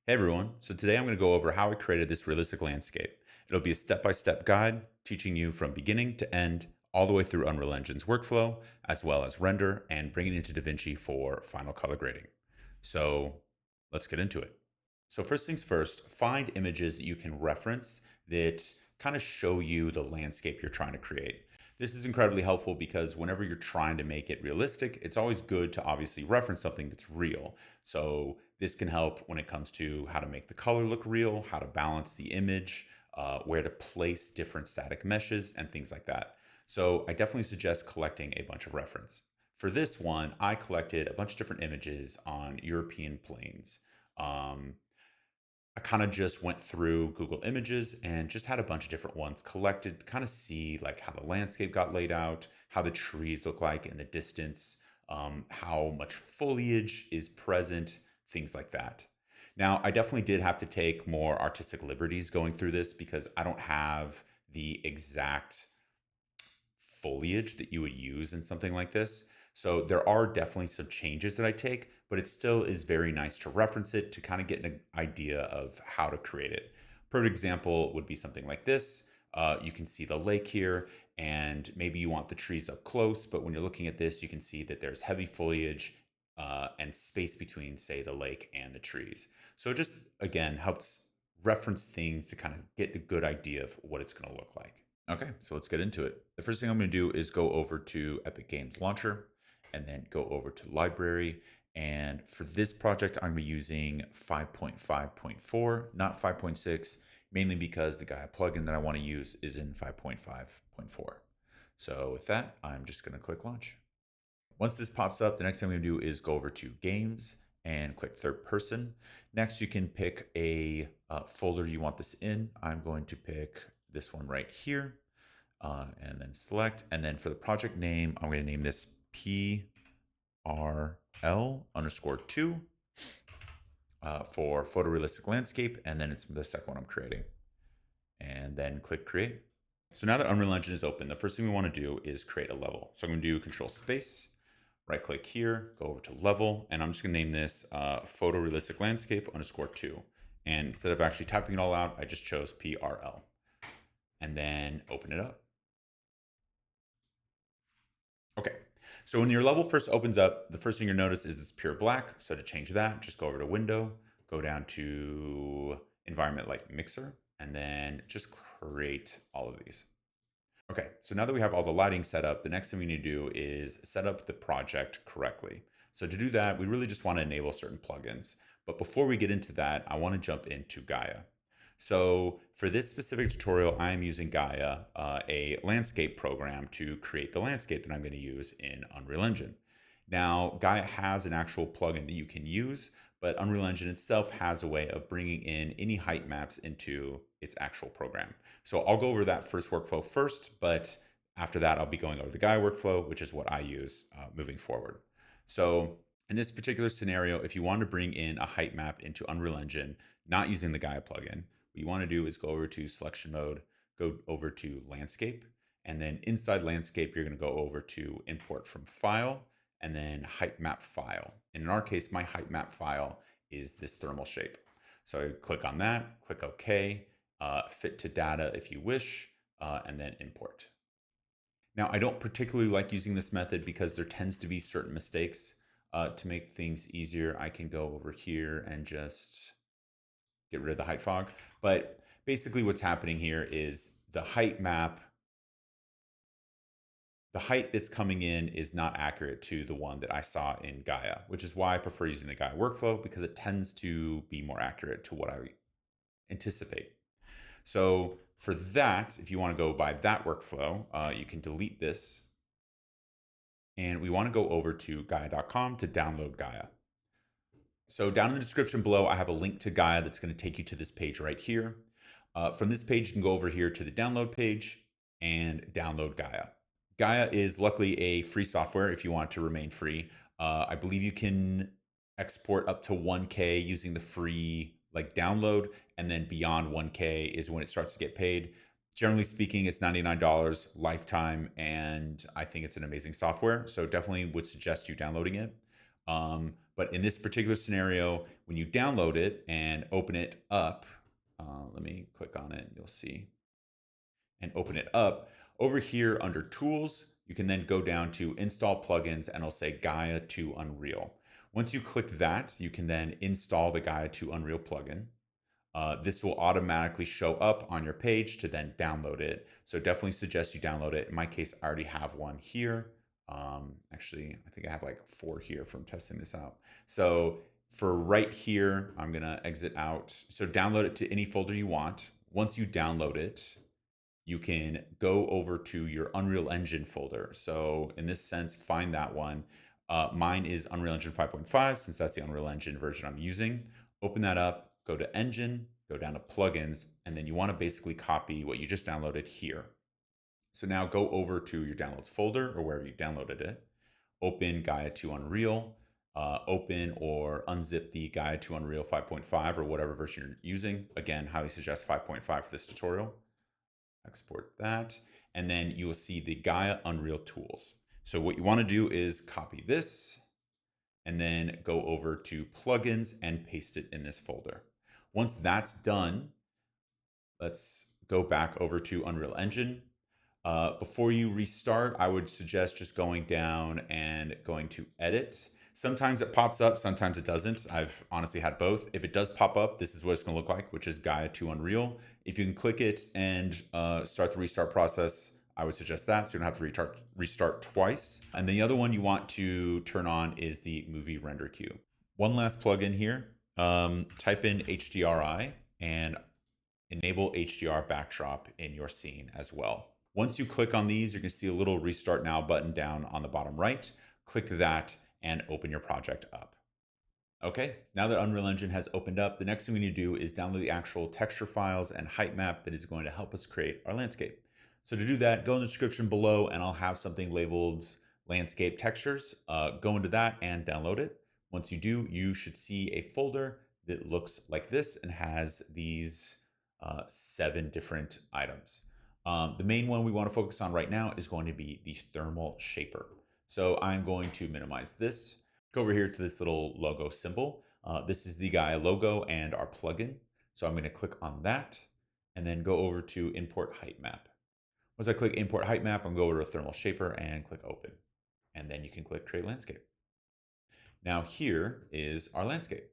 Hey everyone, so today I'm going to go over how I created this realistic landscape. It'll be a step-by-step guide teaching you from beginning to end, all the way through Unreal Engine's workflow, as well as render and bringing it into DaVinci for final color grading. So let's get into it. So first things first, find images that you can reference that kind of show you the landscape you're trying to create. This is incredibly helpful because whenever you're trying to make it realistic, it's always good to obviously reference something that's real. So this can help when it comes to how to make the color look real, how to balance the image, where to place different static meshes, and things like that. So I definitely suggest collecting a bunch of reference. For this one, I collected a bunch of different images on European planes. Um, I kind of just went through Google Images and just had a bunch of different ones collected to kind of see like how the landscape got laid out, how the trees look like in the distance, how much foliage is present, things like that. Now, I definitely did have to take more artistic liberties going through this because I don't have the exact foliage that you would use in something like this. So there are definitely some changes that I take, but it still is very nice to reference it to kind of get an idea of how to create it. Perfect example would be something like this. You can see the lake here, and maybe you want the trees up close, but when you're looking at this, you can see that there's heavy foliage and space between, say, the lake and the trees. So it just, again, helps reference things to kind of get a good idea of what it's going to look like. Okay, so let's get into it. The first thing I'm going to do is go over to Epic Games Launcher and then go over to Library. And for this project, I'm going to be using 5.5.4, not 5.6, mainly because the Gaia plugin that I want to use is in 5.5.4. So with that, I'm just going to click Launch. Once this pops up, the next thing I'm going to do is go over to Games and click Third Person. Next, you can pick a folder you want this in. I'm going to pick this one right here and then select. And then for the project name, I'm going to name this PRL_2 for photorealistic landscape. And then it's the second one I'm creating. And then click Create. So now that Unreal Engine is open, the first thing we want to do is create a level. So I'm going to do Control Space, right click here, go over to level, and I'm just going to name this photorealistic landscape _2. And instead of actually typing it all out, I just chose PRL. And then open it up. Okay, so when your level first opens up, the first thing you'll notice is it's pure black. So to change that, just go over to Window, go down to Environment like Mixer, and then just create all of these. Okay, so now that we have all the lighting set up, the next thing we need to do is set up the project correctly. So to do that, we really just want to enable certain plugins. But before we get into that, I want to jump into Gaia. So for this specific tutorial, I am using Gaia, a landscape program to create the landscape that I'm going to use in Unreal Engine. Now, Gaia has an actual plugin that you can use, but Unreal Engine itself has a way of bringing in any height maps into its actual program. So I'll go over that first workflow first, but after that, I'll be going over the Gaia workflow, which is what I use moving forward. So in this particular scenario, if you want to bring in a height map into Unreal Engine, not using the Gaia plugin, what you want to do is go over to selection mode, go over to landscape, and then inside landscape, you're going to go over to import from file, and then height map file. And in our case, my height map file is this thermal shape. So I click on that, click OK, fit to data if you wish, and then import. Now, I don't particularly like using this method because there tends to be certain mistakes. To make things easier, I can go over here and just get rid of the height fog. But basically what's happening here is the height map, the height that's coming in is not accurate to the one that I saw in Gaia, which is why I prefer using the Gaia workflow because it tends to be more accurate to what I anticipate. So for that, if you want to go by that workflow, you can delete this. And we want to go over to Gaia.com to download Gaia. So down in the description below, I have a link to Gaia that's going to take you to this page right here. From this page, you can go over here to the download page and download Gaia. Gaia is luckily a free software if you want it to remain free. I believe you can export up to 1K using the free download, and then beyond 1K is when it starts to get paid. Generally speaking, it's $99 lifetime, and I think it's an amazing software. So definitely would suggest you downloading it. But in this particular scenario, when you download it and open it up, let me click on it, you'll see, and open it up. Over here under Tools, you can then go down to Install Plugins, and it'll say Gaia to Unreal. Once you click that, you can then install the Gaia to Unreal plugin. This will automatically show up on your page to then download it. So definitely suggest you download it. In my case, I already have one here. Actually, I think I have like 4 here from testing this out. So for right here, I'm gonna exit out. So download it to any folder you want. Once you download it, you can go over to your Unreal Engine folder. So in this sense, find that one. Mine is Unreal Engine 5.5, since that's the Unreal Engine version I'm using. Open that up, go to Engine, go down to Plugins, and then you want to basically copy what you just downloaded here. So now go over to your Downloads folder or wherever you downloaded it. Open Gaia to Unreal. Open or unzip the Gaia to Unreal 5.5 or whatever version you're using. Again, highly suggest 5.5 for this tutorial. Export that, and then you will see the Gaia Unreal tools. So what you want to do is copy this and then go over to plugins and paste it in this folder. Once that's done, let's go back over to Unreal Engine. Before you restart, I would suggest just going down and going to edit. Sometimes it pops up, sometimes it doesn't. I've honestly had both. If it does pop up, this is what it's going to look like, which is Gaia to Unreal. If you can click it and start the restart process, I would suggest that, so you don't have to restart twice. And the other one you want to turn on is the movie render queue. One last plugin here. Type in HDRI and enable HDR backdrop in your scene as well. Once you click on these, you're going to see a little Restart Now button down on the bottom right. Click that and open your project up. Okay, now that Unreal Engine has opened up, the next thing we need to do is download the actual texture files and height map that is going to help us create our landscape. So to do that, go in the description below and I'll have something labeled landscape textures. Go into that and download it. Once you do, you should see a folder that looks like this and has these 7 different items. The main one we want to focus on right now is going to be the thermal shaper. So I'm going to minimize this. Go over here to this little logo symbol. This is the Gaia logo and our plugin. So I'm going to click on that and then go over to import height map. Once I click import height map, I'm going to go over to thermal shaper and click open. And then you can click create landscape. Now here is our landscape.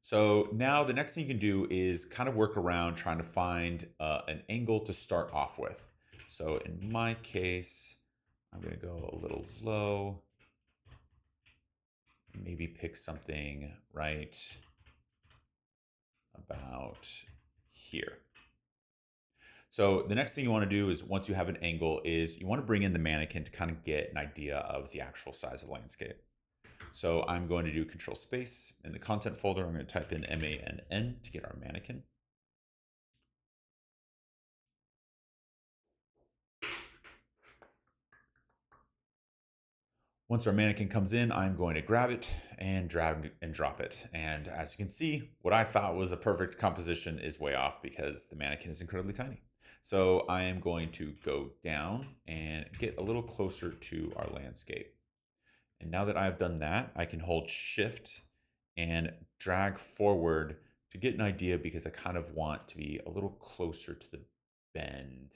So now the next thing you can do is kind of work around trying to find an angle to start off with. So in my case, I'm going to go a little low, maybe pick something right about here. So the next thing you want to do is, once you have an angle, is you want to bring in the mannequin to kind of get an idea of the actual size of the landscape. So I'm going to do Control Space. In the content folder, I'm going to type in MANN to get our mannequin. Once our mannequin comes in, I'm going to grab it and drag and drop it. And as you can see, what I thought was a perfect composition is way off because the mannequin is incredibly tiny. So I am going to go down and get a little closer to our landscape. And now that I've done that, I can hold Shift and drag forward to get an idea, because I kind of want to be a little closer to the bend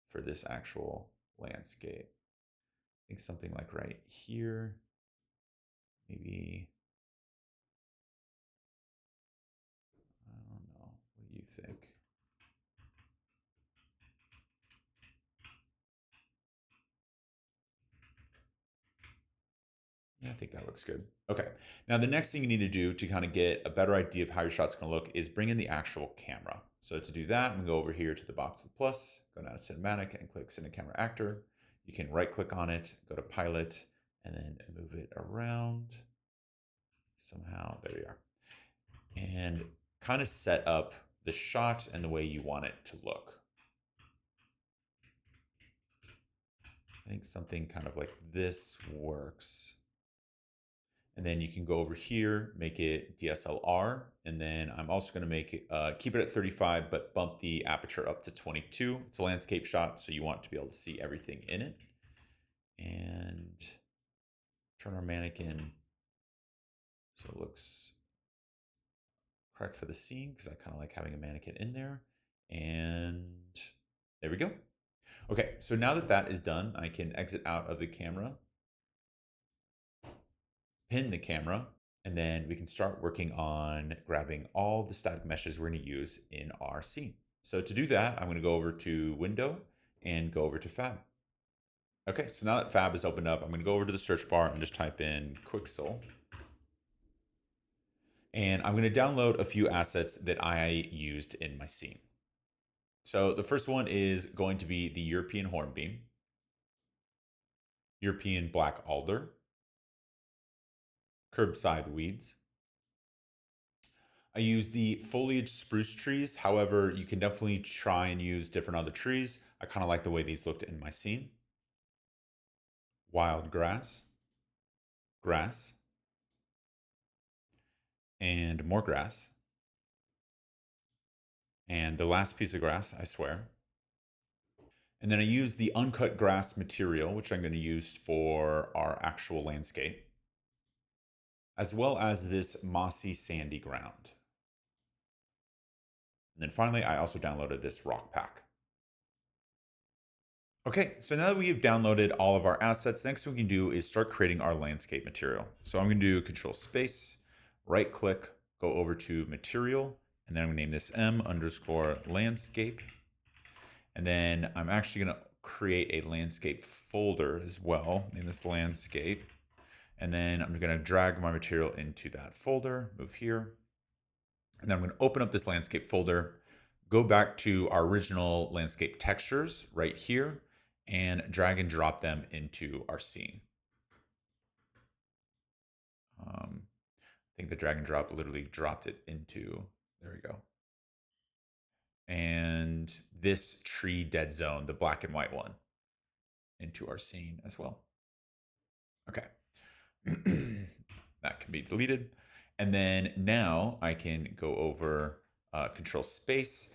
for this actual landscape. I think something like right here, maybe. I don't know. What do you think? Yeah, I think that looks good. Okay. Now the next thing you need to do to kind of get a better idea of how your shot's going to look is bring in the actual camera. So to do that, I'm going to go over here to the box with plus, go down to cinematic and click Cinema Camera Actor. You can right click on it, go to pilot, and then move it around. Somehow, there we are. And kind of set up the shot and the way you want it to look. I think something kind of like this works. And then you can go over here, make it DSLR. And then I'm also going to make it, keep it at 35, but bump the aperture up to 22. It's a landscape shot, so you want to be able to see everything in it. And turn our mannequin So it looks correct for the scene because I kind of like having a mannequin in there. And there we go. Okay, so now that that is done, I can exit out of the camera, pin the camera, and then we can start working on grabbing all the static meshes we're going to use in our scene. So to do that, I'm going to go over to Window and go over to Fab. Okay, so now that Fab is opened up, I'm going to go over to the search bar and just type in Quixel. And I'm going to download a few assets that I used in my scene. So the first one is going to be the European hornbeam, European black alder, curbside weeds. I use the foliage spruce trees. However, you can definitely try and use different other trees. I kind of like the way these looked in my scene. Wild grass, grass, and more grass. And the last piece of grass, I swear. And then I use the uncut grass material, which I'm going to use for our actual landscape, as well as this mossy sandy ground. And then finally, I also downloaded this rock pack. Okay, so now that we've downloaded all of our assets, next thing we can do is start creating our landscape material. So I'm going to do Control Space, right click, go over to Material, and then I'm going to name this M_landscape. And then I'm actually going to create a landscape folder as well, name this landscape. And then I'm going to drag my material into that folder, move here. And then I'm going to open up this landscape folder, go back to our original landscape textures right here, and drag and drop them into our scene. I think the drag and drop literally dropped it into, there we go. And this tree dead zone, the black and white one, into our scene as well. Okay. That can be deleted. And then now I can go over Control Space,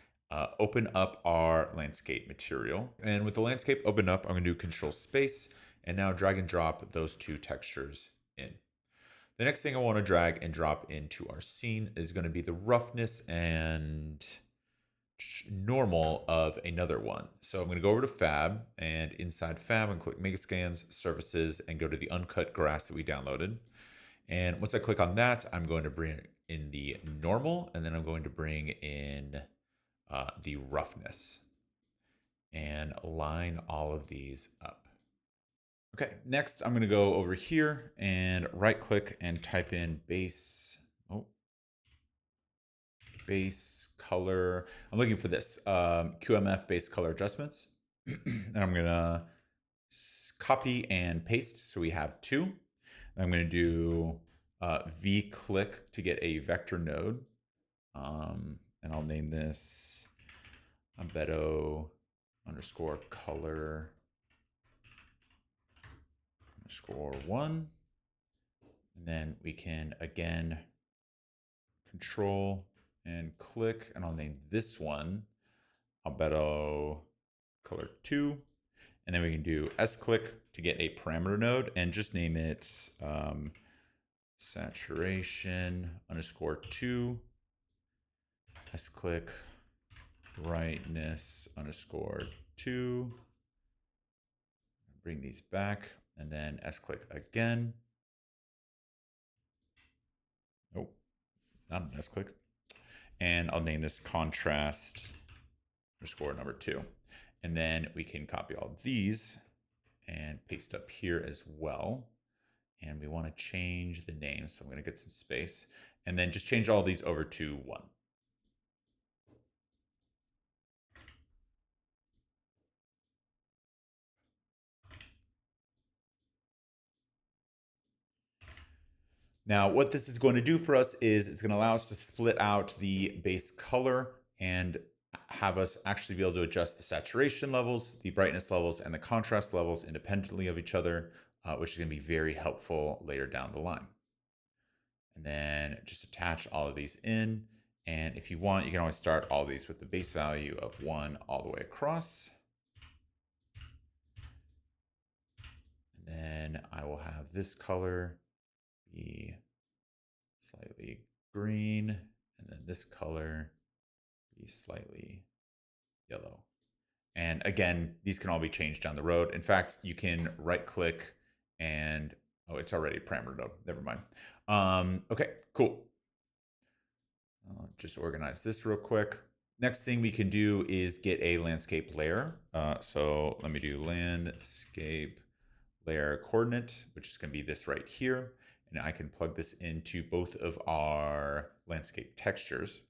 open up our landscape material. And with the landscape opened up, I'm going to do Control Space and now drag and drop those two textures in. The next thing I want to drag and drop into our scene is going to be the roughness and normal of another one. So I'm going to go over to Fab, and inside Fab, I'm going to click Megascans, Surfaces, and go to the uncut grass that we downloaded. And once I click on that, I'm going to bring in the normal, and then I'm going to bring in the roughness and line all of these up. Okay, next I'm going to go over here and right click and type in base. Base color. I'm looking for this QMF base color adjustments. And I'm going to copy and paste. So we have two. I'm going to do V click to get a vector node. And I'll name this Beto _color _1. And then we can again control and click, and I'll name this one Albedo color 2. And then we can do S click to get a parameter node and just name it saturation _2. S click brightness _2. Bring these back and then S click again. Nope, not an S click. And I'll name this contrast _2. And then we can copy all these and paste up here as well. And we want to change the name. So I'm going to get some space and then just change all these over to 1. Now, what this is going to do for us is it's going to allow us to split out the base color and have us actually be able to adjust the saturation levels, the brightness levels, and the contrast levels independently of each other, which is going to be very helpful later down the line. And then just attach all of these in. And if you want, you can always start all these with the base value of 1 all the way across. And then I will have this color be slightly green, and then this color be slightly yellow. And again, these can all be changed down the road. In fact, you can right click and, oh, it's already a parameter node. Never mind. Okay, cool. I'll just organize this real quick. Next thing we can do is get a landscape layer. So let me do landscape layer coordinate, which is going to be this right here. And I can plug this into both of our landscape textures.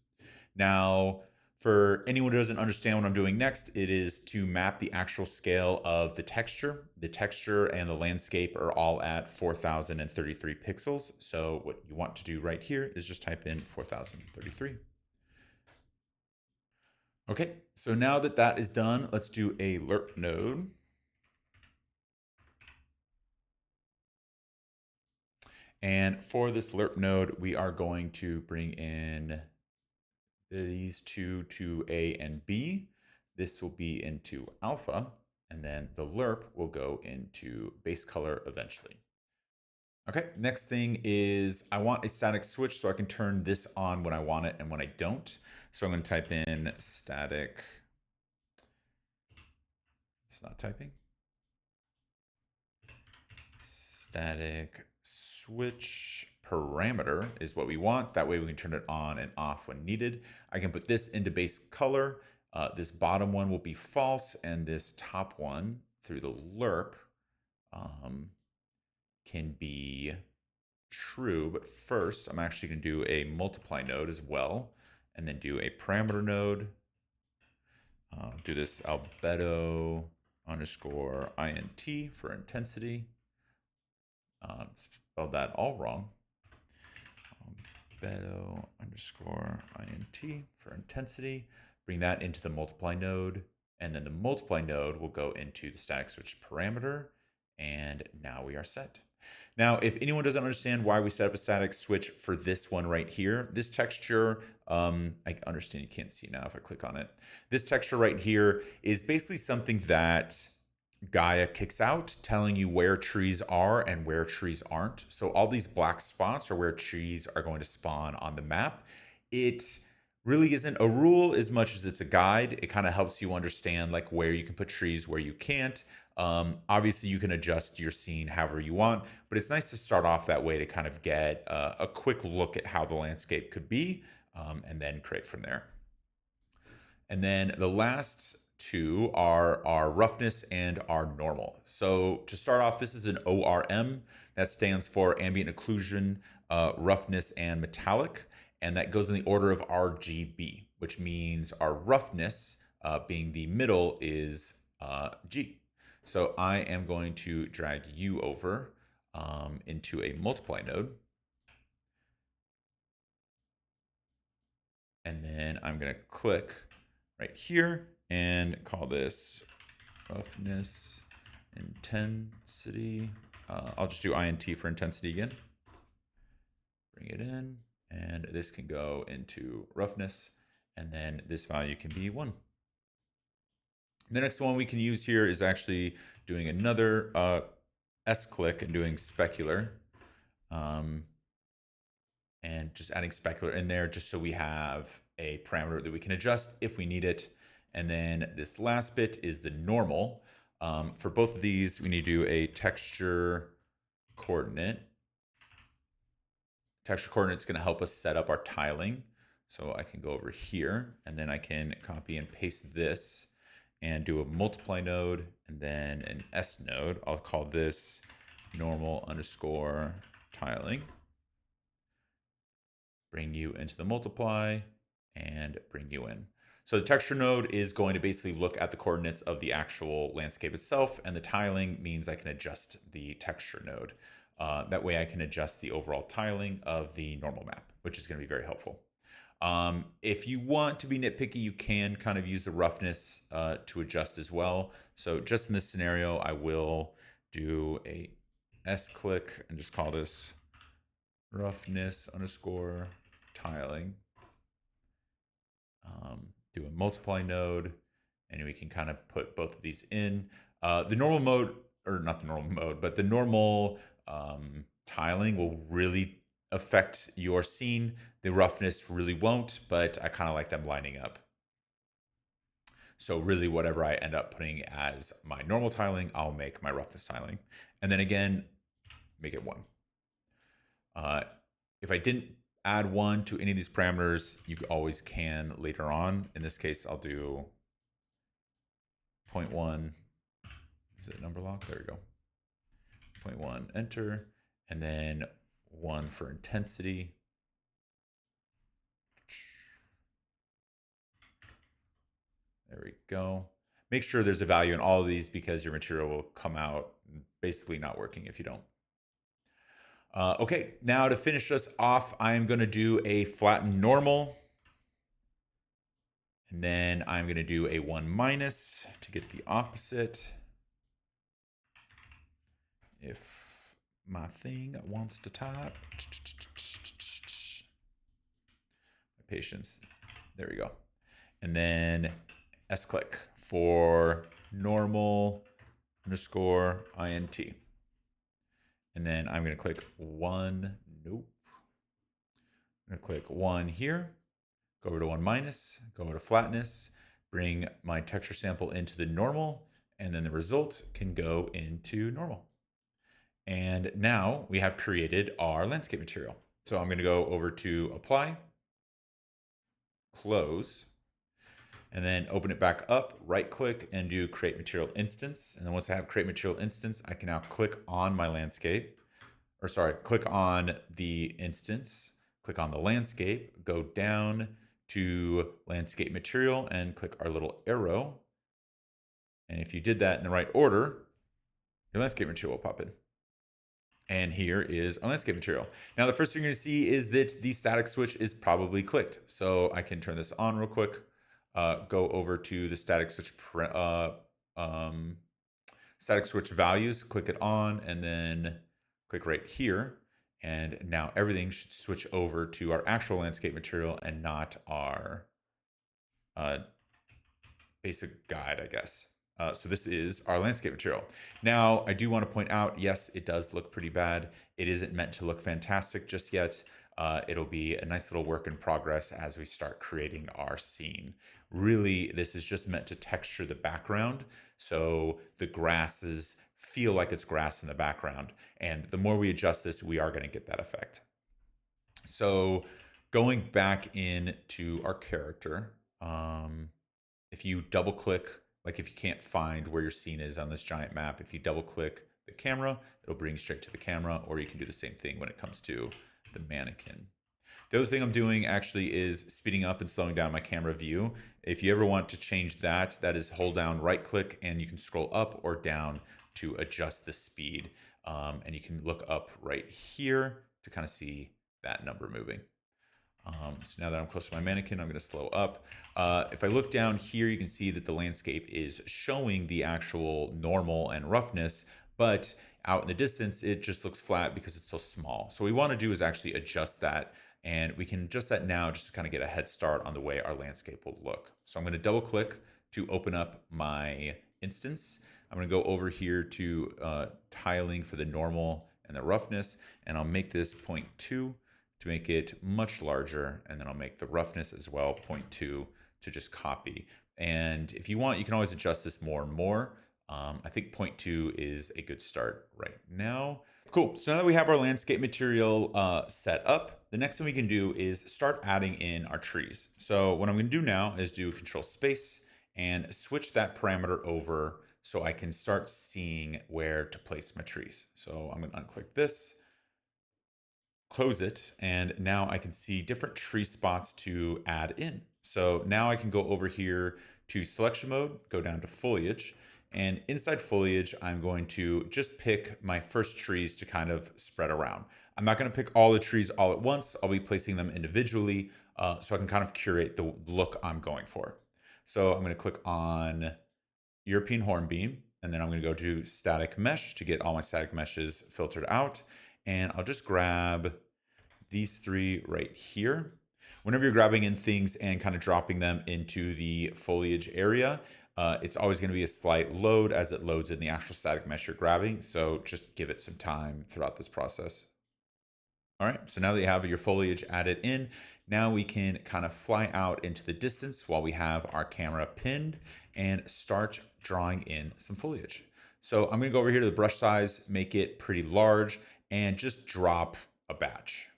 Now, for anyone who doesn't understand what I'm doing next, it is to map the actual scale of the texture. The texture and the landscape are all at 4033 pixels. So what you want to do right here is just type in 4033. Okay, so now that that is done, let's do a lerp node. And for this lerp node, we are going to bring in these two to A and B. This will be into alpha, and then the lerp will go into base color eventually. Okay, next thing is I want a static switch so I can turn this on when I want it and when I don't. So I'm going to type in static. It's not typing. Static switch parameter is what we want. That way we can turn it on and off when needed. I can put this into base color. This bottom one will be false, and this top one through the lerp can be true. But first, I'm actually going to do a multiply node as well, and then do a parameter node. Do this albedo underscore int for intensity. Spelled that all wrong. Albedo underscore int for intensity. Bring that into the multiply node, and then the multiply node will go into the static switch parameter, and now we are set. Now, if anyone doesn't understand why we set up a static switch for this one right here, this texture, I understand you can't see now if I click on it. This texture right here is basically something that Gaia kicks out, telling you where trees are and where trees aren't. So all these black spots are where trees are going to spawn on the map. It really isn't a rule as much as it's a guide. It kind of helps you understand like where you can put trees, where you can't. Obviously, you can adjust your scene however you want, but it's nice to start off that way to kind of get a quick look at how the landscape could be, and then create from there. And then the last two are our roughness and our normal. So to start off, this is an ORM. That stands for ambient occlusion, roughness, and metallic. And that goes in the order of RGB, which means our roughness, being the middle, is G. So I am going to drag you over into a multiply node. And then I'm going to click right here and call this roughness intensity. I'll just do int for intensity again. Bring it in, and this can go into roughness, and then this value can be 1. The next one we can use here is actually doing another S-click and doing specular. And just adding specular in there just so we have a parameter that we can adjust if we need it. And then this last bit is the normal. For both of these, we need to do a texture coordinate. Texture coordinate is going to help us set up our tiling. So I can go over here, and then I can copy and paste this and do a multiply node and then an S node. I'll call this normal underscore tiling. Bring you into the multiply and bring you in. So the texture node is going to basically look at the coordinates of the actual landscape itself, and the tiling means I can adjust the texture node. That way I can adjust the overall tiling of the normal map, which is going to be very helpful. If you want to be nitpicky, you can kind of use the roughness to adjust as well. So just in this scenario, I will do a S-click and just call this roughness underscore tiling. Do a multiply node, and we can kind of put both of these in. The normal mode, or not the normal mode, but the normal tiling will really affect your scene. The roughness really won't, but I kind of like them lining up. So really whatever I end up putting as my normal tiling, I'll make my roughness tiling. And then again, make it 1. If I didn't add 1 to any of these parameters, you always can later on. In this case, I'll do 0.1. Is it number lock? There we go. 0.1, enter. And then 1 for intensity. There we go. Make sure there's a value in all of these because your material will come out basically not working if you don't. Okay, now to finish us off, I'm going to do a flatten normal. And then I'm going to do a 1 minus to get the opposite. If my thing wants to type. My patience. There we go. And then S-click for normal underscore int. And then I'm going to click 1. Nope. I'm going to click 1 here. Go over to 1 minus. Go over to flatness. Bring my texture sample into the normal. And then the result can go into normal. And now we have created our landscape material. So I'm going to go over to apply, close, and then open it back up, right click and do create material instance. And then once I have create material instance, I can now click on my landscape, or sorry, click on the instance, click on the landscape, go down to landscape material and click our little arrow. And if you did that in the right order, your landscape material will pop in. And here is our landscape material. Now, the first thing you're going to see is that the static switch is probably clicked. So I can turn this on real quick. Go over to the static switch values, click it on, and then click right here. And now everything should switch over to our actual landscape material and not our basic guide, I guess. So this is our landscape material. Now, I do want to point out, yes, it does look pretty bad. It isn't meant to look fantastic just yet. It'll be a nice little work in progress as we start creating our scene. Really, this is just meant to texture the background, so the grasses feel like it's grass in the background. And the more we adjust this, we are going to get that effect. So going back into our character, if you double click, like if you can't find where your scene is on this giant map, if you double click the camera, it'll bring you straight to the camera, or you can do the same thing when it comes to the mannequin. The other thing I'm doing actually is speeding up and slowing down my camera view. If you ever want to change that, that is hold down, right click, and you can scroll up or down to adjust the speed. And you can look up right here to kind of see that number moving. So now that I'm close to my mannequin, I'm going to slow up. If I look down here, you can see that the landscape is showing the actual normal and roughness, but out in the distance, it just looks flat because it's so small. So what we want to do is actually adjust that, and we can adjust that now just to kind of get a head start on the way our landscape will look. So I'm going to double click to open up my instance. I'm going to go over here to tiling for the normal and the roughness, and I'll make this 0.2 to make it much larger, and then I'll make the roughness as well 0.2 to just copy. And if you want, you can always adjust this more and more. I think 0.2 is a good start right now. Cool. So now that we have our landscape material set up, the next thing we can do is start adding in our trees. So what I'm going to do now is do Control Space and switch that parameter over so I can start seeing where to place my trees. So I'm going to unclick this, close it, and now I can see different tree spots to add in. So now I can go over here to selection mode, go down to foliage, and inside foliage, I'm going to just pick my first trees to kind of spread around. I'm not going to pick all the trees all at once. I'll be placing them individually so I can kind of curate the look I'm going for. So I'm going to click on European Hornbeam, and then I'm going to go to static mesh to get all my static meshes filtered out. And I'll just grab these 3 right here. Whenever you're grabbing in things and kind of dropping them into the foliage area, it's always going to be a slight load as it loads in the actual static mesh you're grabbing. So just give it some time throughout this process. All right, so now that you have your foliage added in, now we can kind of fly out into the distance while we have our camera pinned and start drawing in some foliage. So I'm gonna go over here to the brush size, make it pretty large, and just drop a batch.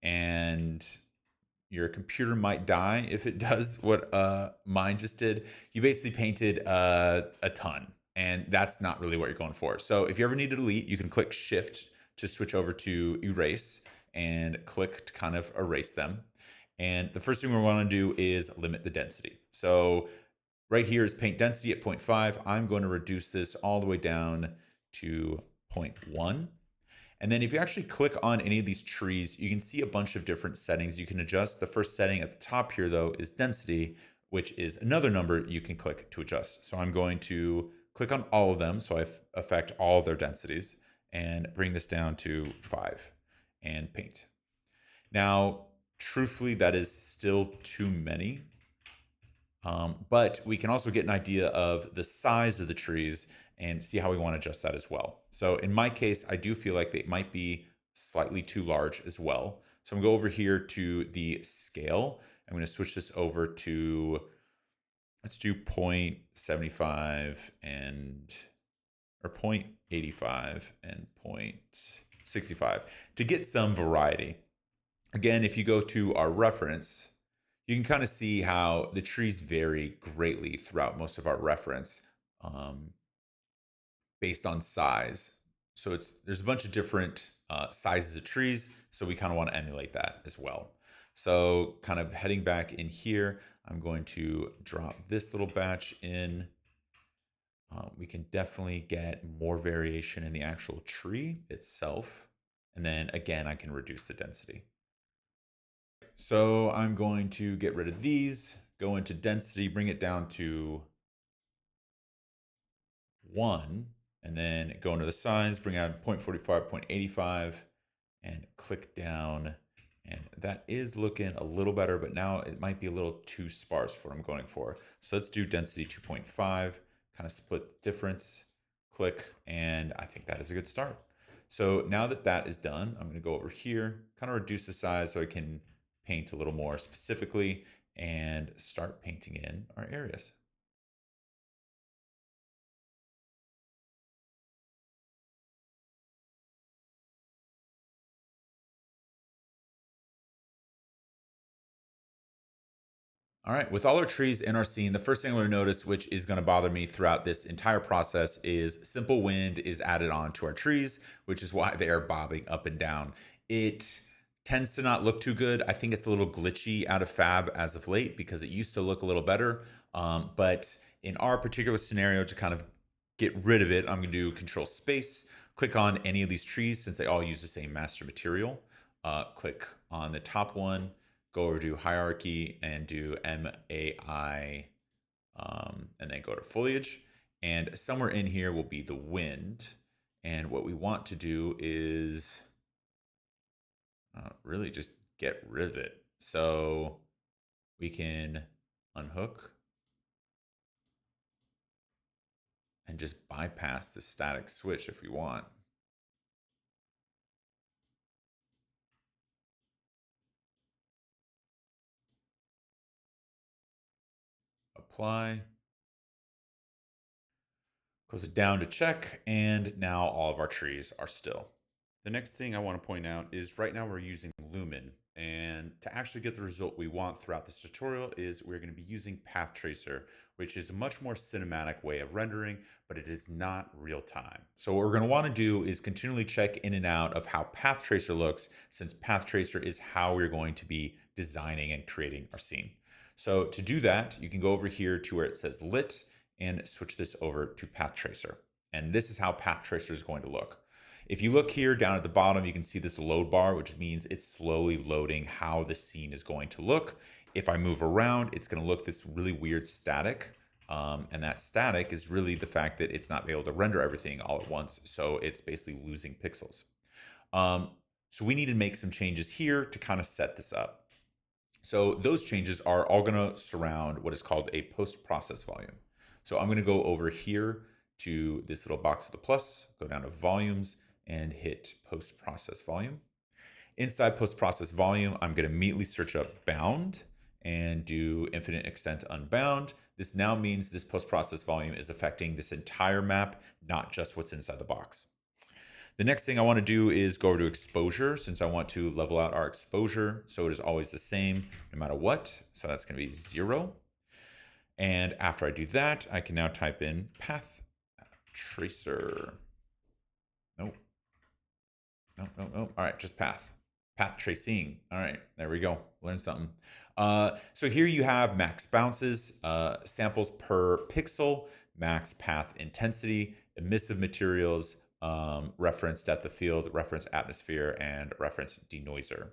And your computer might die if it does what mine just did. You basically painted a ton, and that's not really what you're going for. So if you ever need to delete, you can click Shift to switch over to Erase and click to kind of erase them. And the first thing we want to do is limit the density. So right here is paint density at 0.5. I'm going to reduce this all the way down to 0.1. And then if you actually click on any of these trees, you can see a bunch of different settings you can adjust. The first setting at the top here, though, is density, which is another number you can click to adjust. So I'm going to click on all of them so I affect all of their densities and bring this down to 5 and paint. Now, truthfully, that is still too many. But we can also get an idea of the size of the trees and see how we want to adjust that as well. So in my case, I do feel like they might be slightly too large as well. So I'm going to go over here to the scale. I'm going to switch this over to, let's do 0.75 and, or 0.85 and 0.65 to get some variety. Again, if you go to our reference, you can kind of see how the trees vary greatly throughout most of our reference based on size. So there's a bunch of different sizes of trees, so we kind of want to emulate that as well. So kind of heading back in here, I'm going to drop this little batch in. We can definitely get more variation in the actual tree itself. And then again, I can reduce the density. So I'm going to get rid of these, go into density, bring it down to 1, and then go into the size, bring out 0.45, 0.85, and click down. And that is looking a little better, but now it might be a little too sparse for what I'm going for. So let's do density 2.5, kind of split the difference, click, and I think that is a good start. So now that that is done, I'm going to go over here, kind of reduce the size so I can paint a little more specifically and start painting in our areas. All right, with all our trees in our scene, the first thing I'm going to notice, which is going to bother me throughout this entire process, is simple wind is added on to our trees, which is why they are bobbing up and down. It tends to not look too good. I think it's a little glitchy out of Fab as of late because it used to look a little better. But in our particular scenario, to kind of get rid of it, I'm going to do Control Space, click on any of these trees since they all use the same master material. Click on the top one, go over to hierarchy and do MAI, and then go to foliage. And somewhere in here will be the wind. And what we want to do is really just get rid of it. So we can unhook and just bypass the static switch if we want. Apply. Close it down to check, and now all of our trees are still. The next thing I want to point out is right now we're using Lumen, and to actually get the result we want throughout this tutorial is we're going to be using Path Tracer, which is a much more cinematic way of rendering, but it is not real time. So what we're going to want to do is continually check in and out of how Path Tracer looks, since Path Tracer is how we're going to be designing and creating our scene. So to do that, you can go over here to where it says Lit, and switch this over to Path Tracer. And this is how Path Tracer is going to look. If you look here down at the bottom, you can see this load bar, which means it's slowly loading how the scene is going to look. If I move around, it's going to look this really weird static. And that static is really the fact that it's not able to render everything all at once. So it's basically losing pixels. So we need to make some changes here to kind of set this up. So those changes are all going to surround what is called a post-process volume. So I'm going to go over here to this little box with the plus, go down to volumes and hit post-process volume. Inside post-process volume, I'm going to immediately search up bound and do infinite extent unbound. This now means this post-process volume is affecting this entire map, not just what's inside the box. The next thing I want to do is go over to exposure, since I want to level out our exposure so it is always the same no matter what. So that's going to be 0. And after I do that, I can now type in path tracer. Nope. Nope. All right, just path tracing. All right, there we go. Learn something. So here you have max bounces, samples per pixel, max path intensity, emissive materials, reference depth of field, reference atmosphere, and reference denoiser.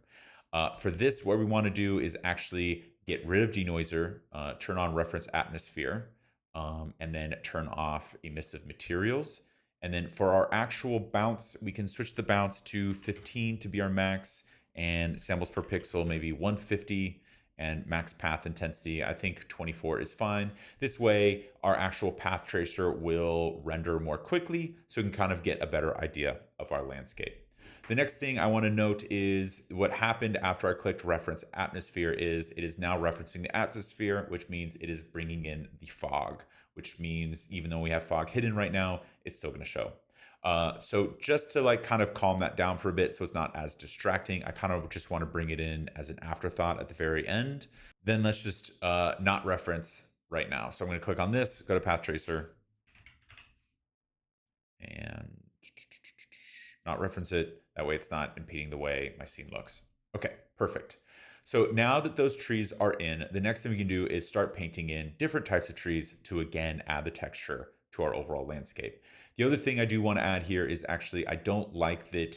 For this, what we want to do is actually get rid of denoiser, turn on reference atmosphere, and then turn off emissive materials. And then for our actual bounce, we can switch the bounce to 15 to be our max, and samples per pixel, maybe 150, and max path intensity, I think 24 is fine. This way, our actual path tracer will render more quickly, so we can kind of get a better idea of our landscape. The next thing I want to note is what happened after I clicked reference atmosphere is it is now referencing the atmosphere, which means it is bringing in the fog, which means even though we have fog hidden right now, it's still going to show. So just to like kind of calm that down for a bit so it's not as distracting, I kind of just want to bring it in as an afterthought at the very end. Then let's just not reference right now. So I'm going to click on this, go to path tracer, and not reference it. That way it's not impeding the way my scene looks. Okay, perfect. So now that those trees are in, the next thing we can do is start painting in different types of trees to again add the texture to our overall landscape. The other thing I do want to add here is actually I don't like that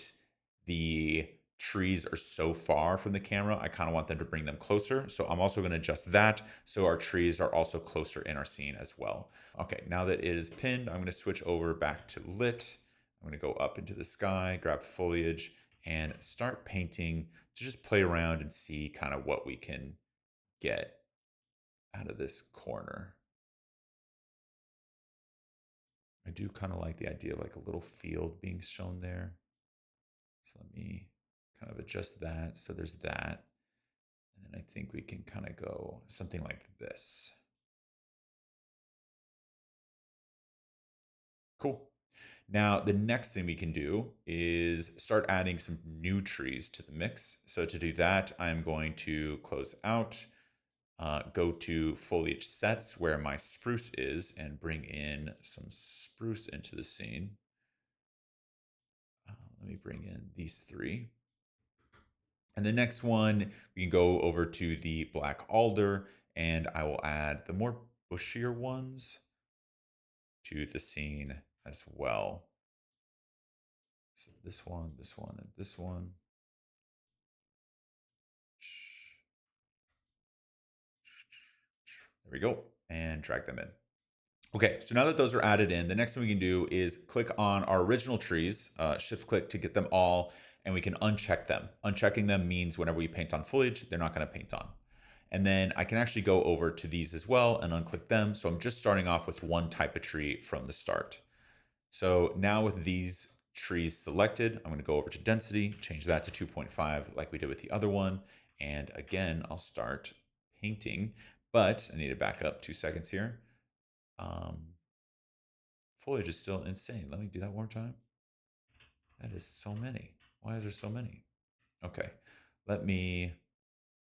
the trees are so far from the camera. I kind of want them to bring them closer. So I'm also going to adjust that so our trees are also closer in our scene as well. Okay, now that it is pinned, I'm going to switch over back to lit. I'm going to go up into the sky, grab foliage, and start painting to just play around and see kind of what we can get out of this corner. I do kind of like the idea of like a little field being shown there. So let me kind of adjust that. So there's that. And then I think we can kind of go something like this. Cool. Now, the next thing we can do is start adding some new trees to the mix. So to do that, I'm going to close out, go to foliage sets where my spruce is, and bring in some spruce into the scene. Let me bring in these 3. And the next one, we can go over to the black alder, and I will add the more bushier ones to the scene as well. So this one, and this one. There we go, and drag them in. Okay, so now that those are added in, the next thing we can do is click on our original trees, shift click to get them all, and we can uncheck them. Unchecking them means whenever we paint on foliage, they're not going to paint on. And then I can actually go over to these as well and unclick them. So I'm just starting off with one type of tree from the start. So now with these trees selected, I'm going to go over to density, change that to 2.5 like we did with the other one. And again, I'll start painting, but I need to back up 2 seconds here. Foliage is still insane. Let me do that one more time. That is so many. Why is there so many? Okay, let me,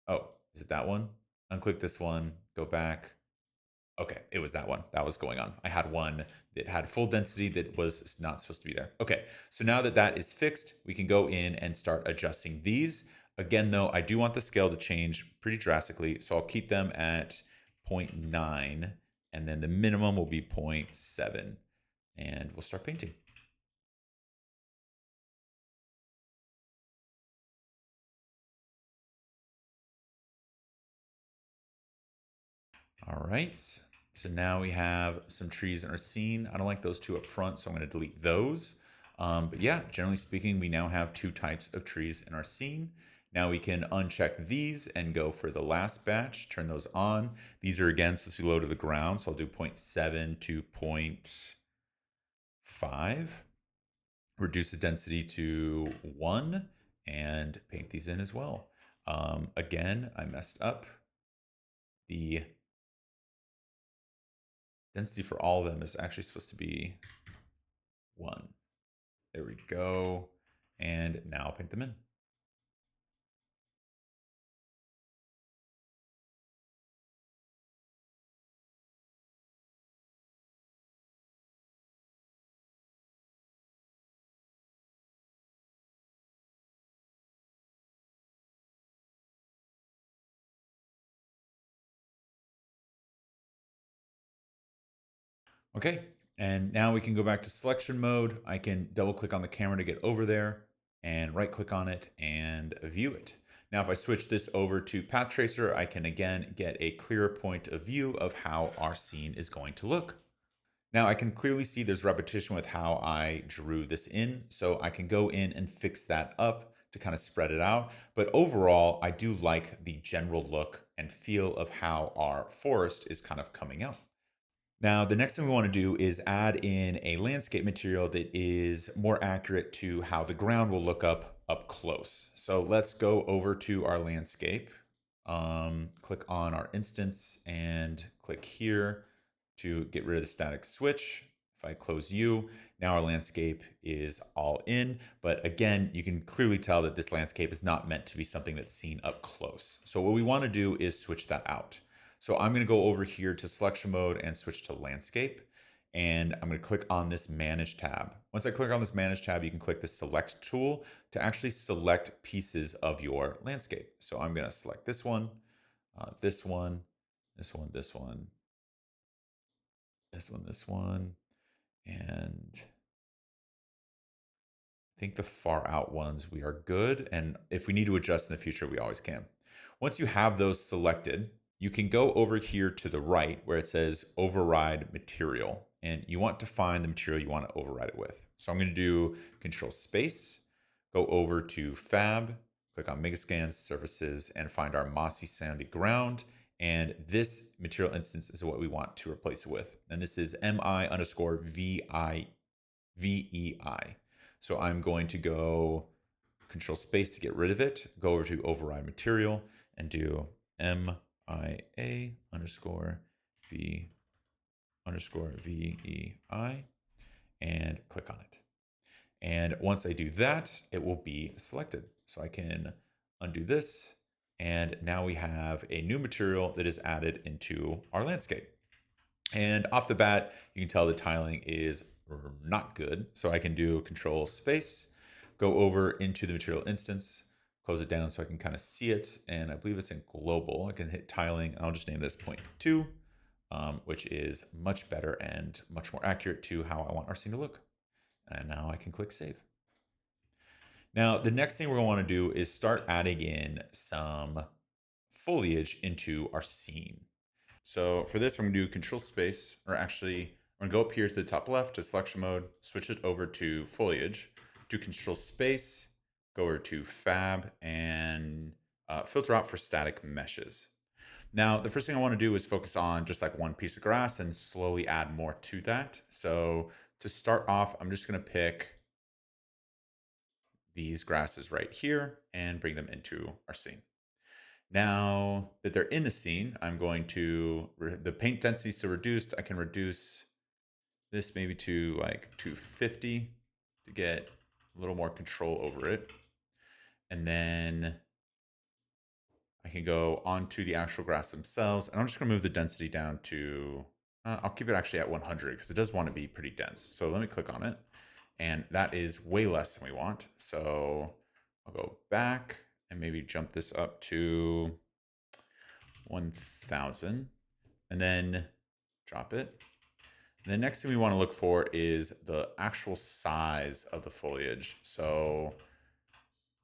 oh, is it that one? Unclick this one, go back. Okay, it was that one. That was going on. I had one that had full density that was not supposed to be there. Okay, so now that that is fixed, we can go in and start adjusting these. Again, though, I do want the scale to change pretty drastically, so I'll keep them at 0.9, and then the minimum will be 0.7, and we'll start painting. All right, so now we have some trees in our scene. I don't like those 2 up front, so I'm going to delete those. But yeah, generally speaking, we now have 2 types of trees in our scene. Now we can uncheck these and go for the last batch, turn those on. These are again supposed to be low to the ground, so I'll do 0.7 to 0.5. Reduce the density to 1, and paint these in as well. Again, I messed up. The density for all of them is actually supposed to be 1. There we go. And now I'll paint them in. Okay, and now we can go back to selection mode. I can double click on the camera to get over there and right click on it and view it. Now, if I switch this over to Path Tracer, I can again get a clearer point of view of how our scene is going to look. Now I can clearly see there's repetition with how I drew this in, so I can go in and fix that up to kind of spread it out. But overall, I do like the general look and feel of how our forest is kind of coming out. Now, the next thing we want to do is add in a landscape material that is more accurate to how the ground will look up close. So let's go over to our landscape, click on our instance and click here to get rid of the static switch. If I close U, now our landscape is all in. But again, you can clearly tell that this landscape is not meant to be something that's seen up close. So what we want to do is switch that out. So I'm going to go over here to selection mode and switch to landscape. And I'm going to click on this manage tab. Once I click on this manage tab, you can click the select tool to actually select pieces of your landscape. So I'm going to select this one, this one, this one, this one, this one, this one, and I think the far out ones we are good. And if we need to adjust in the future, we always can. Once you have those selected, you can go over here to the right where it says override material. And you want to find the material you want to override it with. So I'm going to do Control Space, go over to Fab, click on Megascans, Surfaces, and find our mossy sandy ground. And this material instance is what we want to replace it with. And this is MI_VEI. So I'm going to go Control Space to get rid of it, go over to Override Material and do MIA_V_VEI and click on it. And once I do that, it will be selected. So I can undo this. And now we have a new material that is added into our landscape. And off the bat, you can tell the tiling is not good. So I can do Control Space, go over into the material instance, close it down so I can kind of see it. And I believe it's in global. I can hit tiling. I'll just name this 0.2, which is much better and much more accurate to how I want our scene to look. And now I can click save. Now, the next thing we're going to want to do is start adding in some foliage into our scene. So for this, I'm going to do Control Space, or actually, I'm going to go up here to the top left to selection mode, switch it over to foliage, do Control Space, go over to Fab, and filter out for static meshes. Now, the first thing I want to do is focus on just like one piece of grass and slowly add more to that. So to start off, I'm just going to pick these grasses right here and bring them into our scene. Now that they're in the scene, I'm going to, the paint density is still reduced. I can reduce this maybe to like 250 to get a little more control over it. And then I can go onto the actual grass themselves. And I'm just going to move the density down to, I'll keep it actually at 100 because it does want to be pretty dense. So let me click on it. And that is way less than we want. So I'll go back and maybe jump this up to 1000 and then drop it. And the next thing we want to look for is the actual size of the foliage. So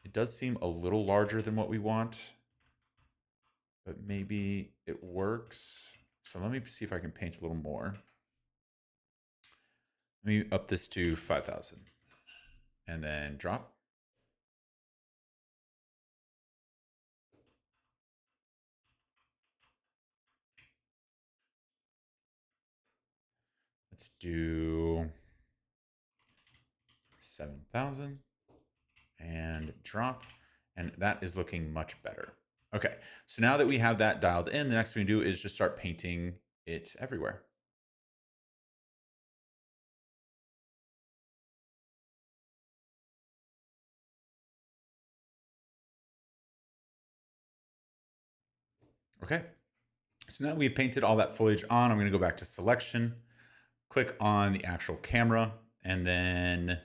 it does seem a little larger than what we want, but maybe it works. So let me see if I can paint a little more. Let me up this to 5000 and then drop. Let's do 7000. and drop. And that is looking much better. Okay, so now that we have that dialed in, the next thing we do is just start painting it everywhere. Okay, so now we've painted all that foliage on. I'm going to go back to selection, click on the actual camera, and then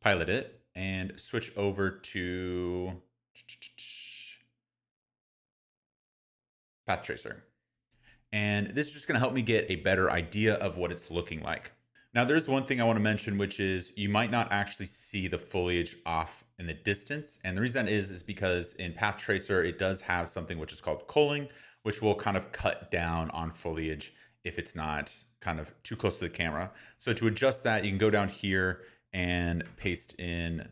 pilot it and switch over to path tracer. And this is just going to help me get a better idea of what it's looking like. Now, there's one thing I want to mention, which is you might not actually see the foliage off in the distance. And the reason that is because in Path Tracer, it does have something which is called culling, which will kind of cut down on foliage if it's not kind of too close to the camera. So to adjust that, you can go down here and paste in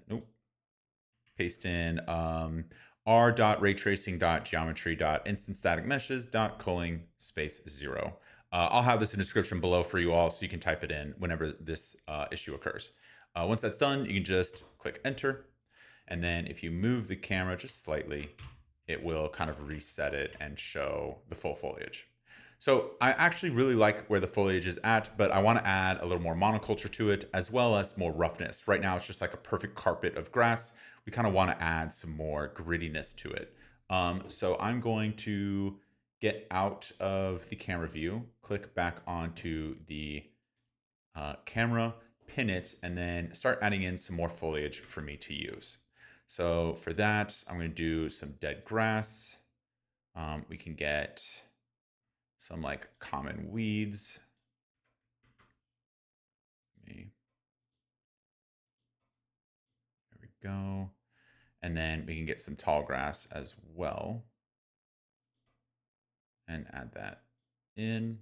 r.raytracing.geometry.instantstaticmeshes.culling space 0. I'll have this in the description below for you all so you can type it in whenever this issue occurs. Once that's done, you can just click enter. And then if you move the camera just slightly, it will kind of reset it and show the full foliage. So I actually really like where the foliage is at, but I want to add a little more monoculture to it as well as more roughness. Right now, it's just like a perfect carpet of grass. We kind of want to add some more grittiness to it. So I'm going to get out of the camera view, click back onto the camera, pin it, and then start adding in some more foliage for me to use. So for that, I'm going to do some dead grass. We can get some like common weeds. There we go. And then we can get some tall grass as well and add that in.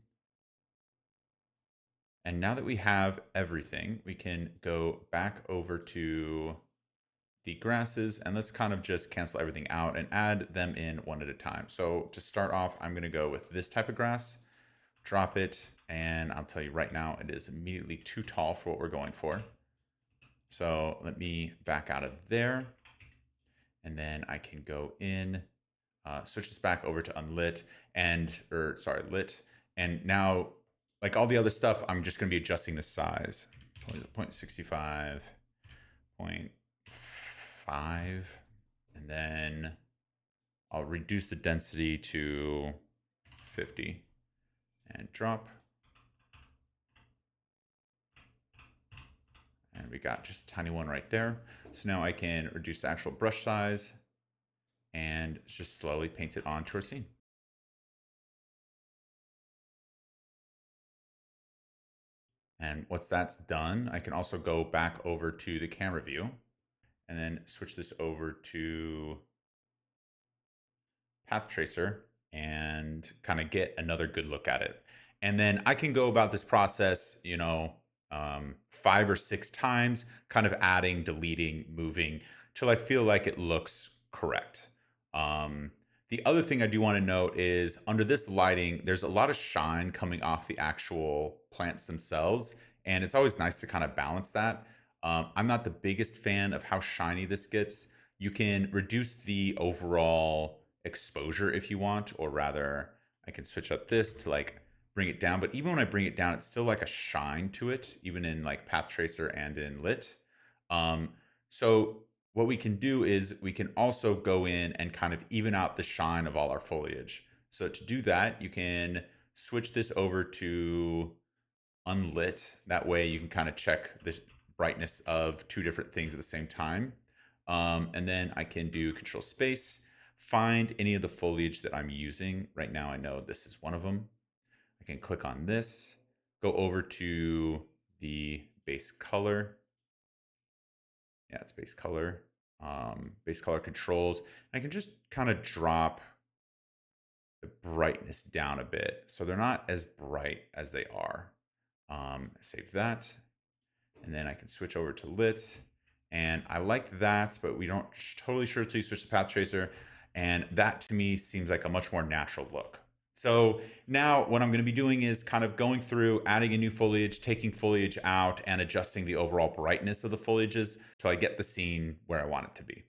And now that we have everything, we can go back over to the grasses and let's kind of just cancel everything out and add them in one at a time. So to start off, I'm going to go with this type of grass, drop it, and I'll tell you right now, it is immediately too tall for what we're going for. So let me back out of there. And then I can go in, switch this back over to unlit lit. And now, like all the other stuff, I'm just going to be adjusting the size. 0.65, 0.5, and then I'll reduce the density to 50 and drop. And we got just a tiny one right there. So now I can reduce the actual brush size and just slowly paint it onto our scene. And once that's done, I can also go back over to the camera view and then switch this over to Path Tracer and kind of get another good look at it. And then I can go about this process, 5 or 6 times, kind of adding, deleting, moving till I feel like it looks correct. The other thing I do want to note is under this lighting, there's a lot of shine coming off the actual plants themselves. And it's always nice to kind of balance that. I'm not the biggest fan of how shiny this gets. You can reduce the overall exposure if you want, or rather, I can switch up this to like bring it down. But even when I bring it down, it's still like a shine to it, even in like Path Tracer and in Lit. So what we can do is we can also go in and kind of even out the shine of all our foliage. So to do that, you can switch this over to unlit. That way you can kind of check the brightness of 2 different things at the same time. And then I can do control space, find any of the foliage that I'm using. Right now I know this is one of them. I can click on this, go over to the base color. Yeah, it's base color. Base color controls. And I can just kind of drop the brightness down a bit so they're not as bright as they are. Save that. And then I can switch over to lit. And I like that, but we don't totally sure until you switch to Path Tracer. And that to me seems like a much more natural look. So now what I'm going to be doing is kind of going through, adding a new foliage, taking foliage out, and adjusting the overall brightness of the foliages so I get the scene where I want it to be.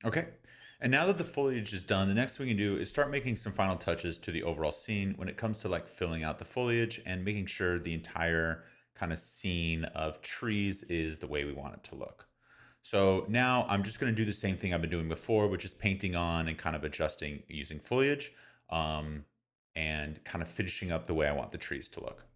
Okay. And now that the foliage is done, the next thing we can do is start making some final touches to the overall scene when it comes to like filling out the foliage and making sure the entire kind of scene of trees is the way we want it to look. So now I'm just going to do the same thing I've been doing before, which is painting on and kind of adjusting using foliage, um, and kind of finishing up the way I want the trees to look.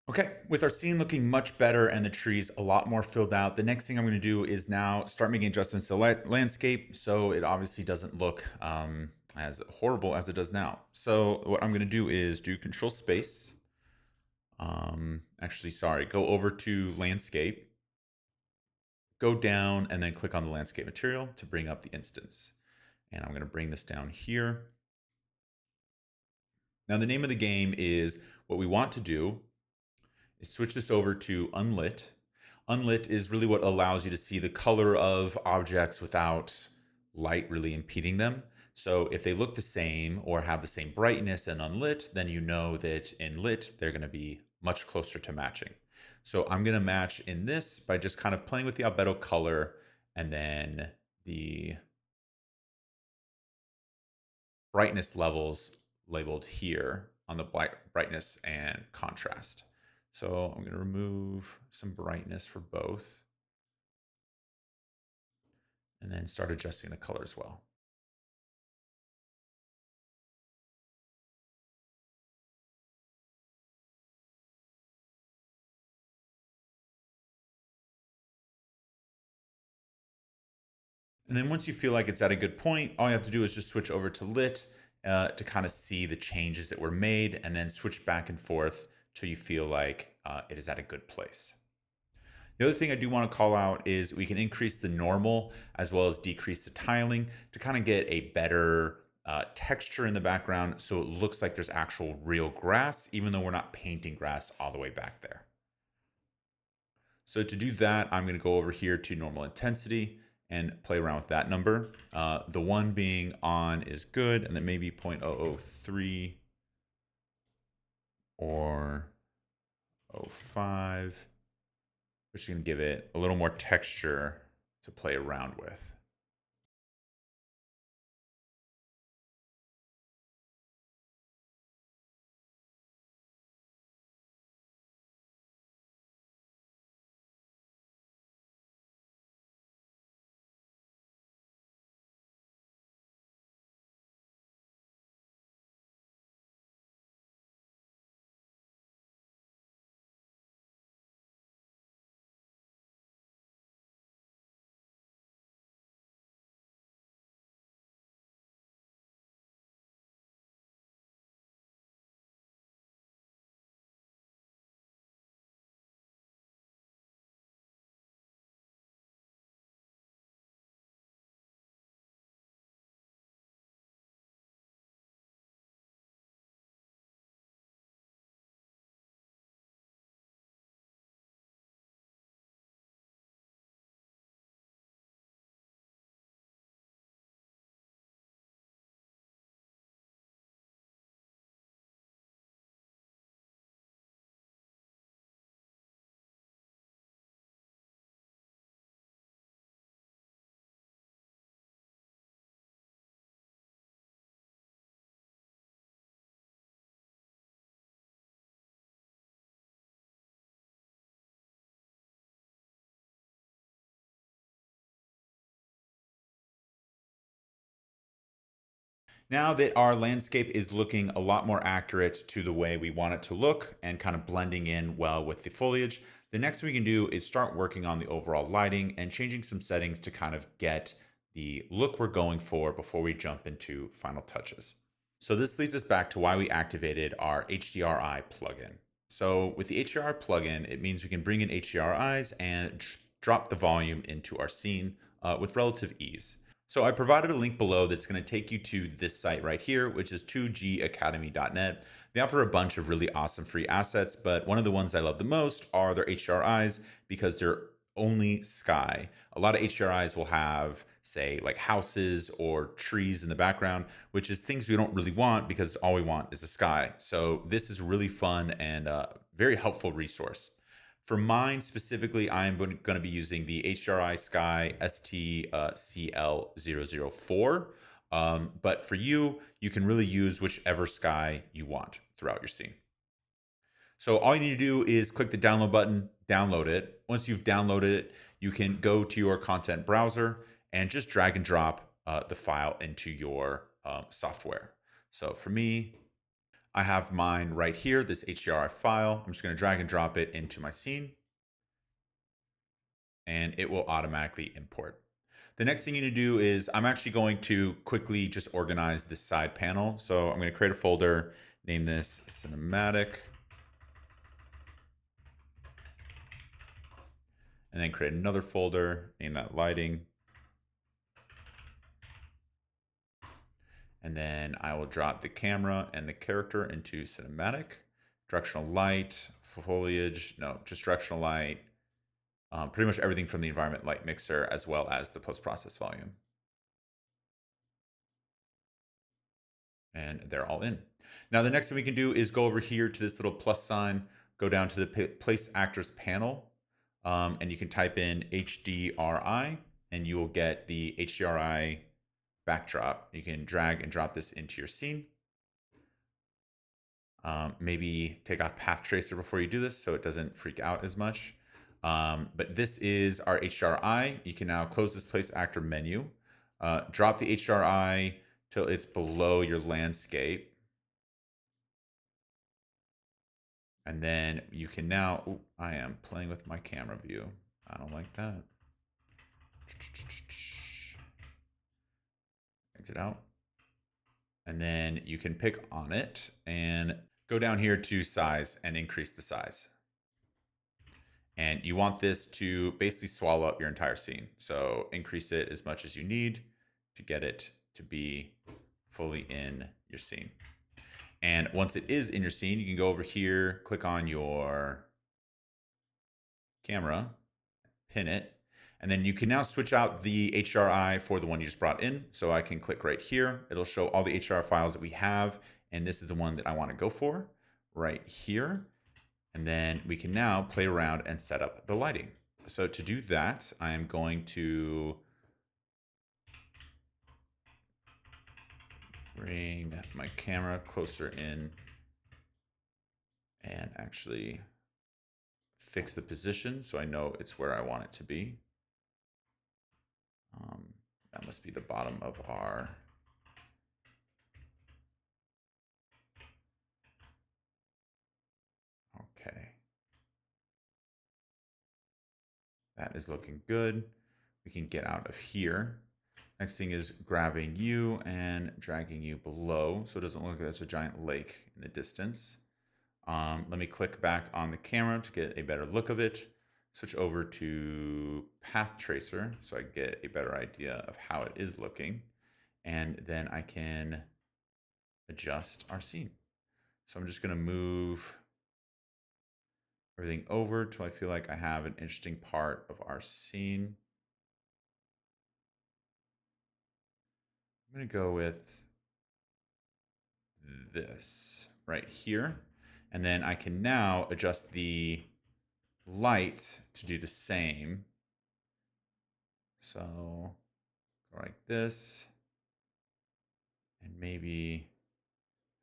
Okay, with our scene looking much better and the trees a lot more filled out, the next thing I'm going to do is now start making adjustments to the landscape so it obviously doesn't look as horrible as it does now. So what I'm going to do is do Control Space. Actually, sorry, go over to Landscape, go down, and then click on the Landscape material to bring up the instance. And I'm going to bring this down here. Now the name of the game is, what we want to do is switch this over to unlit. Unlit is really what allows you to see the color of objects without light really impeding them. So if they look the same or have the same brightness in unlit, then you know that in lit, they're going to be much closer to matching. So I'm going to match in this by just kind of playing with the albedo color and then the brightness levels labeled here on the brightness and contrast. So I'm going to remove some brightness for both and then start adjusting the color as well. And then once you feel like it's at a good point, all you have to do is just switch over to lit to kind of see the changes that were made and then switch back and forth till you feel like it is at a good place. The other thing I do want to call out is we can increase the normal as well as decrease the tiling to kind of get a better texture in the background so it looks like there's actual real grass, even though we're not painting grass all the way back there. So to do that, I'm going to go over here to normal intensity and play around with that number. The one being on is good, and then maybe 0.003 or 0.05. We're just going to give it a little more texture to play around with. Now that our landscape is looking a lot more accurate to the way we want it to look and kind of blending in well with the foliage, the next thing we can do is start working on the overall lighting and changing some settings to kind of get the look we're going for before we jump into final touches. So this leads us back to why we activated our HDRI plugin. So with the HDRI plugin, it means we can bring in HDRIs and drop the volume into our scene with relative ease. So I provided a link below that's going to take you to this site right here, which is 2gacademy.net. They offer a bunch of really awesome free assets, but one of the ones I love the most are their HDRIs because they're only sky. A lot of HDRIs will have, say, like houses or trees in the background, which is things we don't really want because all we want is the sky. So this is really fun and a very helpful resource. For mine specifically, I'm going to be using the HDRI Sky STCL004. But for you, you can really use whichever sky you want throughout your scene. So all you need to do is click the download button, download it. Once you've downloaded it, you can go to your content browser and just drag and drop the file into your software. So for me, I have mine right here, this HDRI file. I'm just going to drag and drop it into my scene and it will automatically import. The next thing you need to do is I'm actually going to quickly just organize this side panel. So I'm going to create a folder, name this cinematic, and then create another folder, name that lighting. And then I will drop the camera and the character into cinematic, directional light, foliage, no, just directional light, pretty much everything from the environment light mixer as well as the post-process volume. And they're all in. Now the next thing we can do is go over here to this little plus sign, go down to the place actors panel, and you can type in HDRI and you will get the HDRI backdrop. You can drag and drop this into your scene. Maybe take off path tracer before you do this so it doesn't freak out as much. But this is our HDRI. You can now close this place actor menu, drop the HDRI till it's below your landscape. And then you can now, ooh, I am playing with my camera view. I don't like that. Exit out. And then you can pick on it and go down here to size and increase the size. And you want this to basically swallow up your entire scene. So increase it as much as you need to get it to be fully in your scene. And once it is in your scene, you can go over here, click on your camera, pin it, and then you can now switch out the HDRI for the one you just brought in. So I can click right here. It'll show all the HDR files that we have. And this is the one that I want to go for right here. And then we can now play around and set up the lighting. So to do that, I am going to bring my camera closer in and actually fix the position so I know it's where I want it to be. That must be the bottom of our okay. That is looking good. We can get out of here. Next thing is grabbing you and dragging you below so it doesn't look like there's a giant lake in the distance. Let me click back on the camera to get a better look of it. Switch over to path tracer so I get a better idea of how it is looking. And then I can adjust our scene. So I'm just going to move everything over till I feel like I have an interesting part of our scene. I'm going to go with this right here. And then I can now adjust the light to do the same. So go like this. And maybe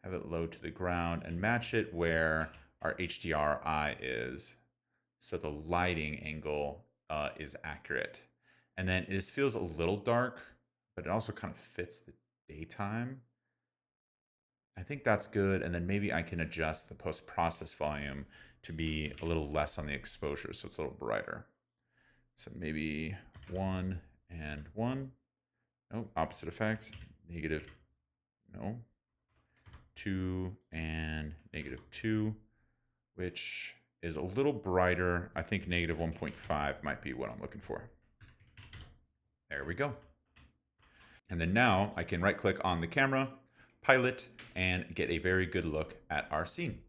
have it low to the ground and match it where our HDRI is. So the lighting angle is accurate. And then this feels a little dark, but it also kind of fits the daytime. I think that's good. And then maybe I can adjust the post-process volume to be a little less on the exposure, so it's a little brighter. So maybe 1 and 1. No, opposite effect. Negative, no. 2 and negative 2, which is a little brighter. I think negative 1.5 might be what I'm looking for. There we go. And then now I can right click on the camera, pilot, and get a very good look at our scene.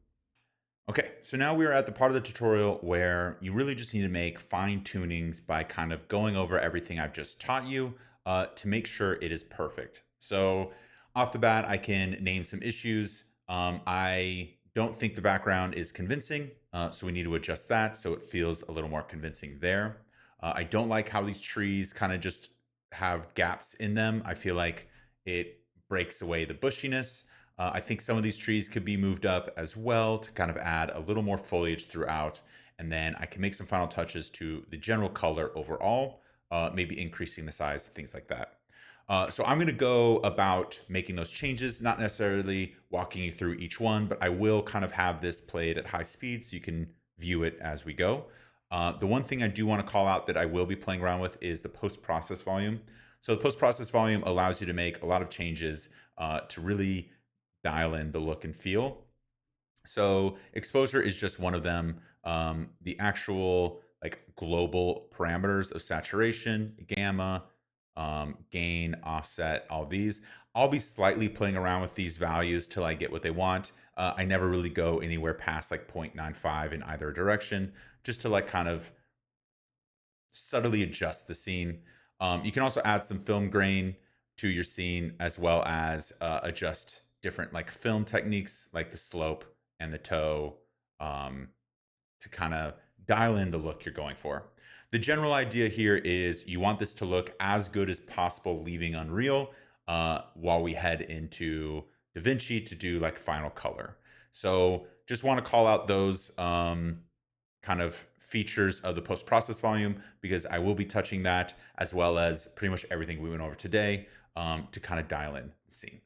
Okay, so now we are at the part of the tutorial where you really just need to make fine tunings by kind of going over everything I've just taught you to make sure it is perfect. So off the bat, I can name some issues. I don't think the background is convincing, so we need to adjust that so it feels a little more convincing there. I don't like how these trees kind of just have gaps in them. I feel like it breaks away the bushiness. I think some of these trees could be moved up as well to kind of add a little more foliage throughout. And then I can make some final touches to the general color overall, maybe increasing the size, things like that. So I'm going to go about making those changes, not necessarily walking you through each one, but I will kind of have this played at high speed so you can view it as we go. The one thing I do want to call out that I will be playing around with is the post-process volume. So the post-process volume allows you to make a lot of changes to really dial in the look and feel. So exposure is just one of them. The actual like global parameters of saturation, gamma, gain, offset, all these. I'll be slightly playing around with these values till I get what they want. I never really go anywhere past like 0.95 in either direction, just to like kind of subtly adjust the scene. You can also add some film grain to your scene, as well as adjust different like film techniques like the slope and the toe, um, to kind of dial in the look you're going for. The general idea here is you want this to look as good as possible, leaving Unreal, while we head into DaVinci to do like final color. So just want to call out those kind of features of the post-process volume, because I will be touching that, as well as pretty much everything we went over today, to kind of dial in the scene.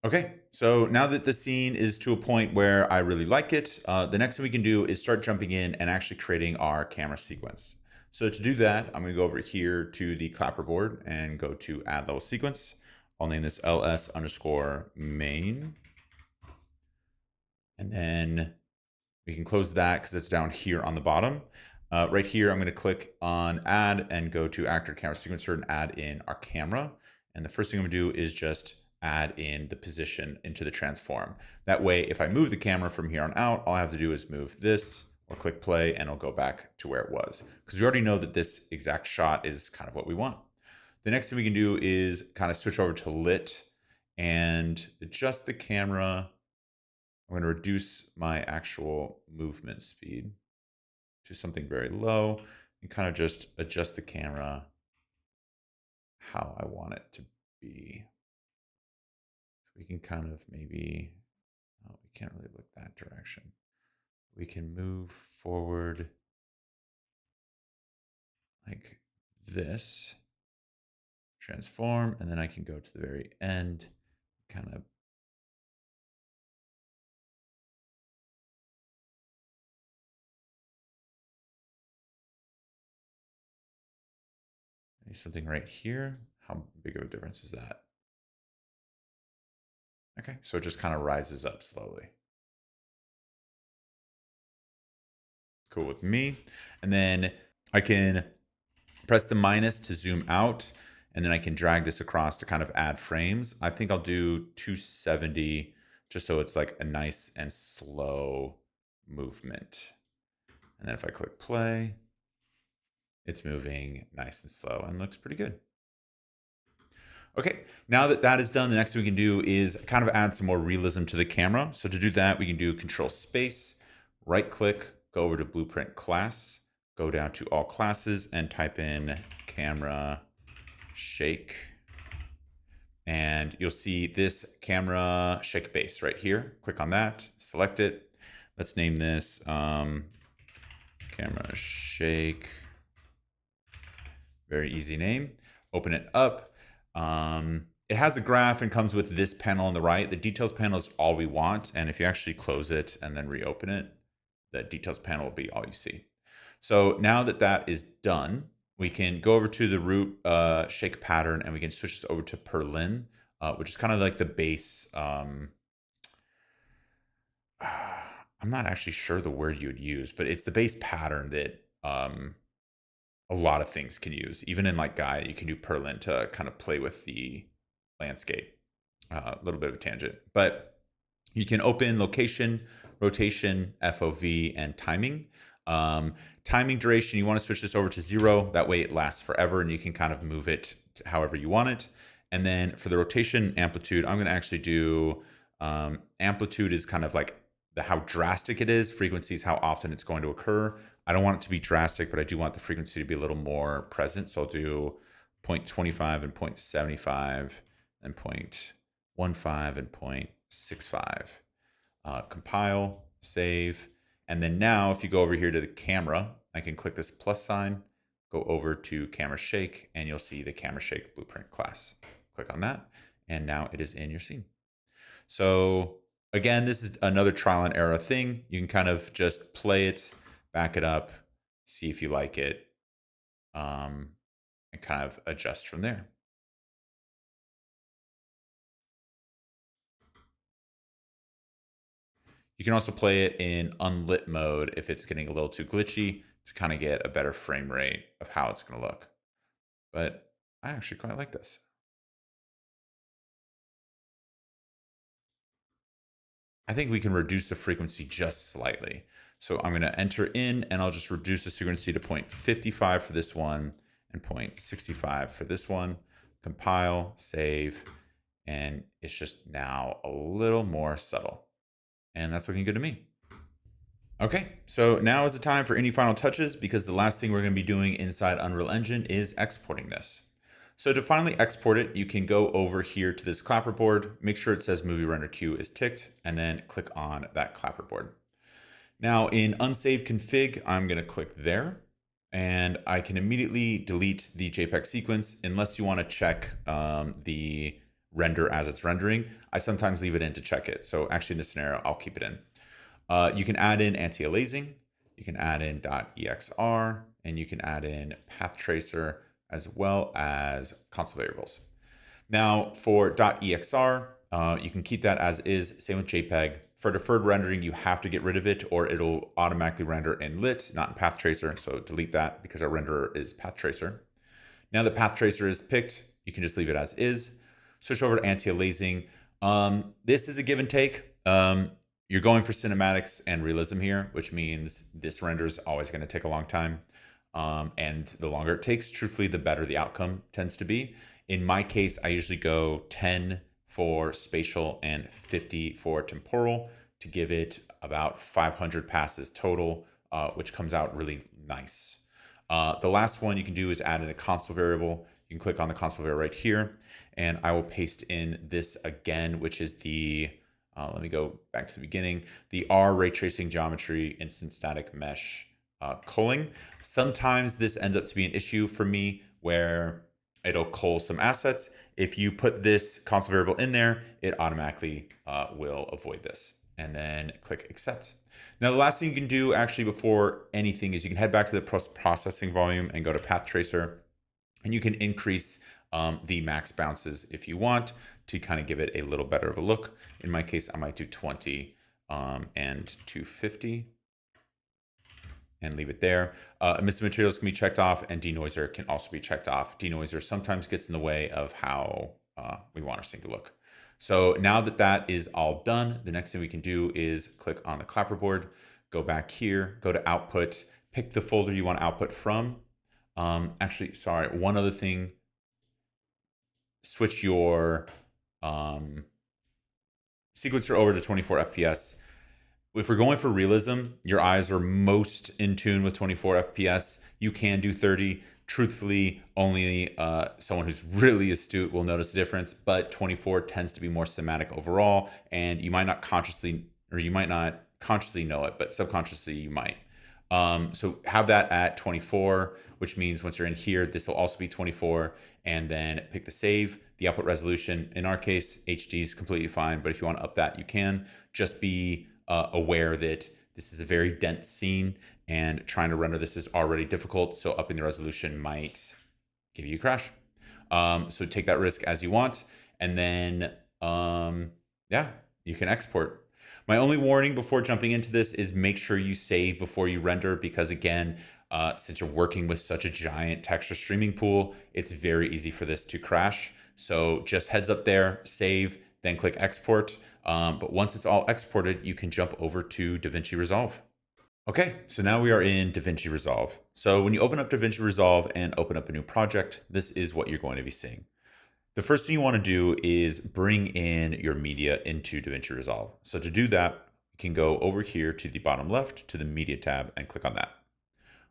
Okay, so now that the scene is to a point where I really like it, the next thing we can do is start jumping in and actually creating our camera sequence. So to do that, I'm going to go over here to the clapperboard and go to add level sequence. I'll name this ls underscore main. And then we can close that because it's down here on the bottom. Right here, I'm going to click on add and go to actor camera sequencer and add in our camera. And the first thing I'm going to do is just add in the position into the transform. That way, if I move the camera from here on out, all I have to do is move this or click play and it'll go back to where it was. Because we already know that this exact shot is kind of what we want. The next thing we can do is kind of switch over to lit and adjust the camera. I'm going to reduce my actual movement speed to something very low and kind of just adjust the camera how I want it to be. We can kind of maybe, oh, we can't really look that direction. We can move forward like this, transform, and then I can go to the very end, kind of something right here. How big of a difference is that? Okay, so it just kind of rises up slowly. Cool with me. And then I can press the minus to zoom out, and then I can drag this across to kind of add frames. I think I'll do 270 just so it's like a nice and slow movement. And then if I click play, it's moving nice and slow and looks pretty good. Okay, now that that is done, the next thing we can do is kind of add some more realism to the camera. So to do that, we can do Control Space, right click, go over to Blueprint Class, go down to All Classes and type in Camera Shake. And you'll see this Camera Shake Base right here. Click on that, select it. Let's name this Camera Shake. Very easy name. Open it up. It has a graph and comes with this panel on the right. The details panel is all we want. And if you actually close it and then reopen it, the details panel will be all you see. So now that that is done, we can go over to the root shake pattern and we can switch this over to Perlin, which is kind of like the base. I'm not actually sure the word you would use, but it's the base pattern that a lot of things can use. Even in like Gaia, you can do Perlin to kind of play with the landscape. A little bit of a tangent, but you can open location, rotation, FOV, and timing. Timing duration, you want to switch this over to 0. That way it lasts forever and you can kind of move it to however you want it. And then for the rotation amplitude, I'm going to actually do amplitude is kind of like how drastic it is. Frequency is how often it's going to occur. I don't want it to be drastic, but I do want the frequency to be a little more present. So I'll do 0.25 and 0.75 and 0.15 and 0.65. Compile, save. And then now if you go over here to the camera, I can click this plus sign, go over to Camera Shake, and you'll see the Camera Shake Blueprint class. Click on that, and now it is in your scene. So again, this is another trial and error thing. You can kind of just play it, back it up, see if you like it, and kind of adjust from there. You can also play it in unlit mode if it's getting a little too glitchy to kind of get a better frame rate of how it's going to look. But I actually quite like this. I think we can reduce the frequency just slightly. So I'm going to enter in and I'll just reduce the frequency to 0.55 for this one and 0.65 for this one. Compile, save, and it's just now a little more subtle. And that's looking good to me. Okay, so now is the time for any final touches because the last thing we're going to be doing inside Unreal Engine is exporting this. So to finally export it, you can go over here to this clapperboard, make sure it says Movie Render Queue is ticked, and then click on that clapperboard. Now in Unsaved Config, I'm going to click there, and I can immediately delete the JPEG sequence unless you want to check the render as it's rendering. I sometimes leave it in to check it. So actually in this scenario, I'll keep it in. You can add in anti-aliasing, you can add in .exr, and you can add in path tracer as well as console variables. Now for .exr, you can keep that as is, same with JPEG. For deferred rendering, you have to get rid of it or it'll automatically render in lit, not in path tracer. So delete that because our renderer is path tracer. Now that path tracer is picked, you can just leave it as is. Switch over to anti-aliasing. This is a give and take. You're going for cinematics and realism here, which means this render is always going to take a long time. And the longer it takes, truthfully, the better the outcome tends to be. In my case, I usually go 10 for spatial and 50 for temporal to give it about 500 passes total, which comes out really nice. The last one you can do is add in a console variable. You can click on the console variable right here, and I will paste in this again, which is the, let me go back to the beginning, the R ray tracing geometry instant static mesh culling. Sometimes this ends up to be an issue for me where it'll cull some assets. If you put this console variable in there, it automatically will avoid this. And then click accept. Now, the last thing you can do actually before anything is you can head back to the processing volume and go to path tracer, and you can increase the max bounces if you want to kind of give it a little better of a look. In my case, I might do 20 and 250 and leave it there. Emissive materials can be checked off, and denoiser can also be checked off. Denoiser sometimes gets in the way of how we want our scene to look. So now that that is all done, the next thing we can do is click on the clapperboard, go back here, go to output, pick the folder you want to output from. Actually, sorry, one other thing, switch your sequencer over to 24 FPS. If we're going for realism, your eyes are most in tune with 24 FPS. You can do 30. Truthfully, only someone who's really astute will notice the difference, but 24 tends to be more cinematic overall, and you might not consciously, or you might not consciously know it, but subconsciously you might. So have that at 24, which means once you're in here, this will also be 24, and then pick the save, the output resolution. In our case, HD is completely fine, but if you want to up that, you can. Just be aware that this is a very dense scene, and trying to render this is already difficult, so upping the resolution might give you a crash. So take that risk as you want, and then yeah, you can export. My only warning before jumping into this is make sure you save before you render, because again, since you're working with such a giant texture streaming pool, it's very easy for this to crash. So just heads up there, save, then click export. But once it's all exported, you can jump over to DaVinci Resolve. Okay, so now we are in DaVinci Resolve. So when you open up DaVinci Resolve and open up a new project, this is what you're going to be seeing. The first thing you want to do is bring in your media into DaVinci Resolve. So to do that, you can go over here to the bottom left to the media tab and click on that.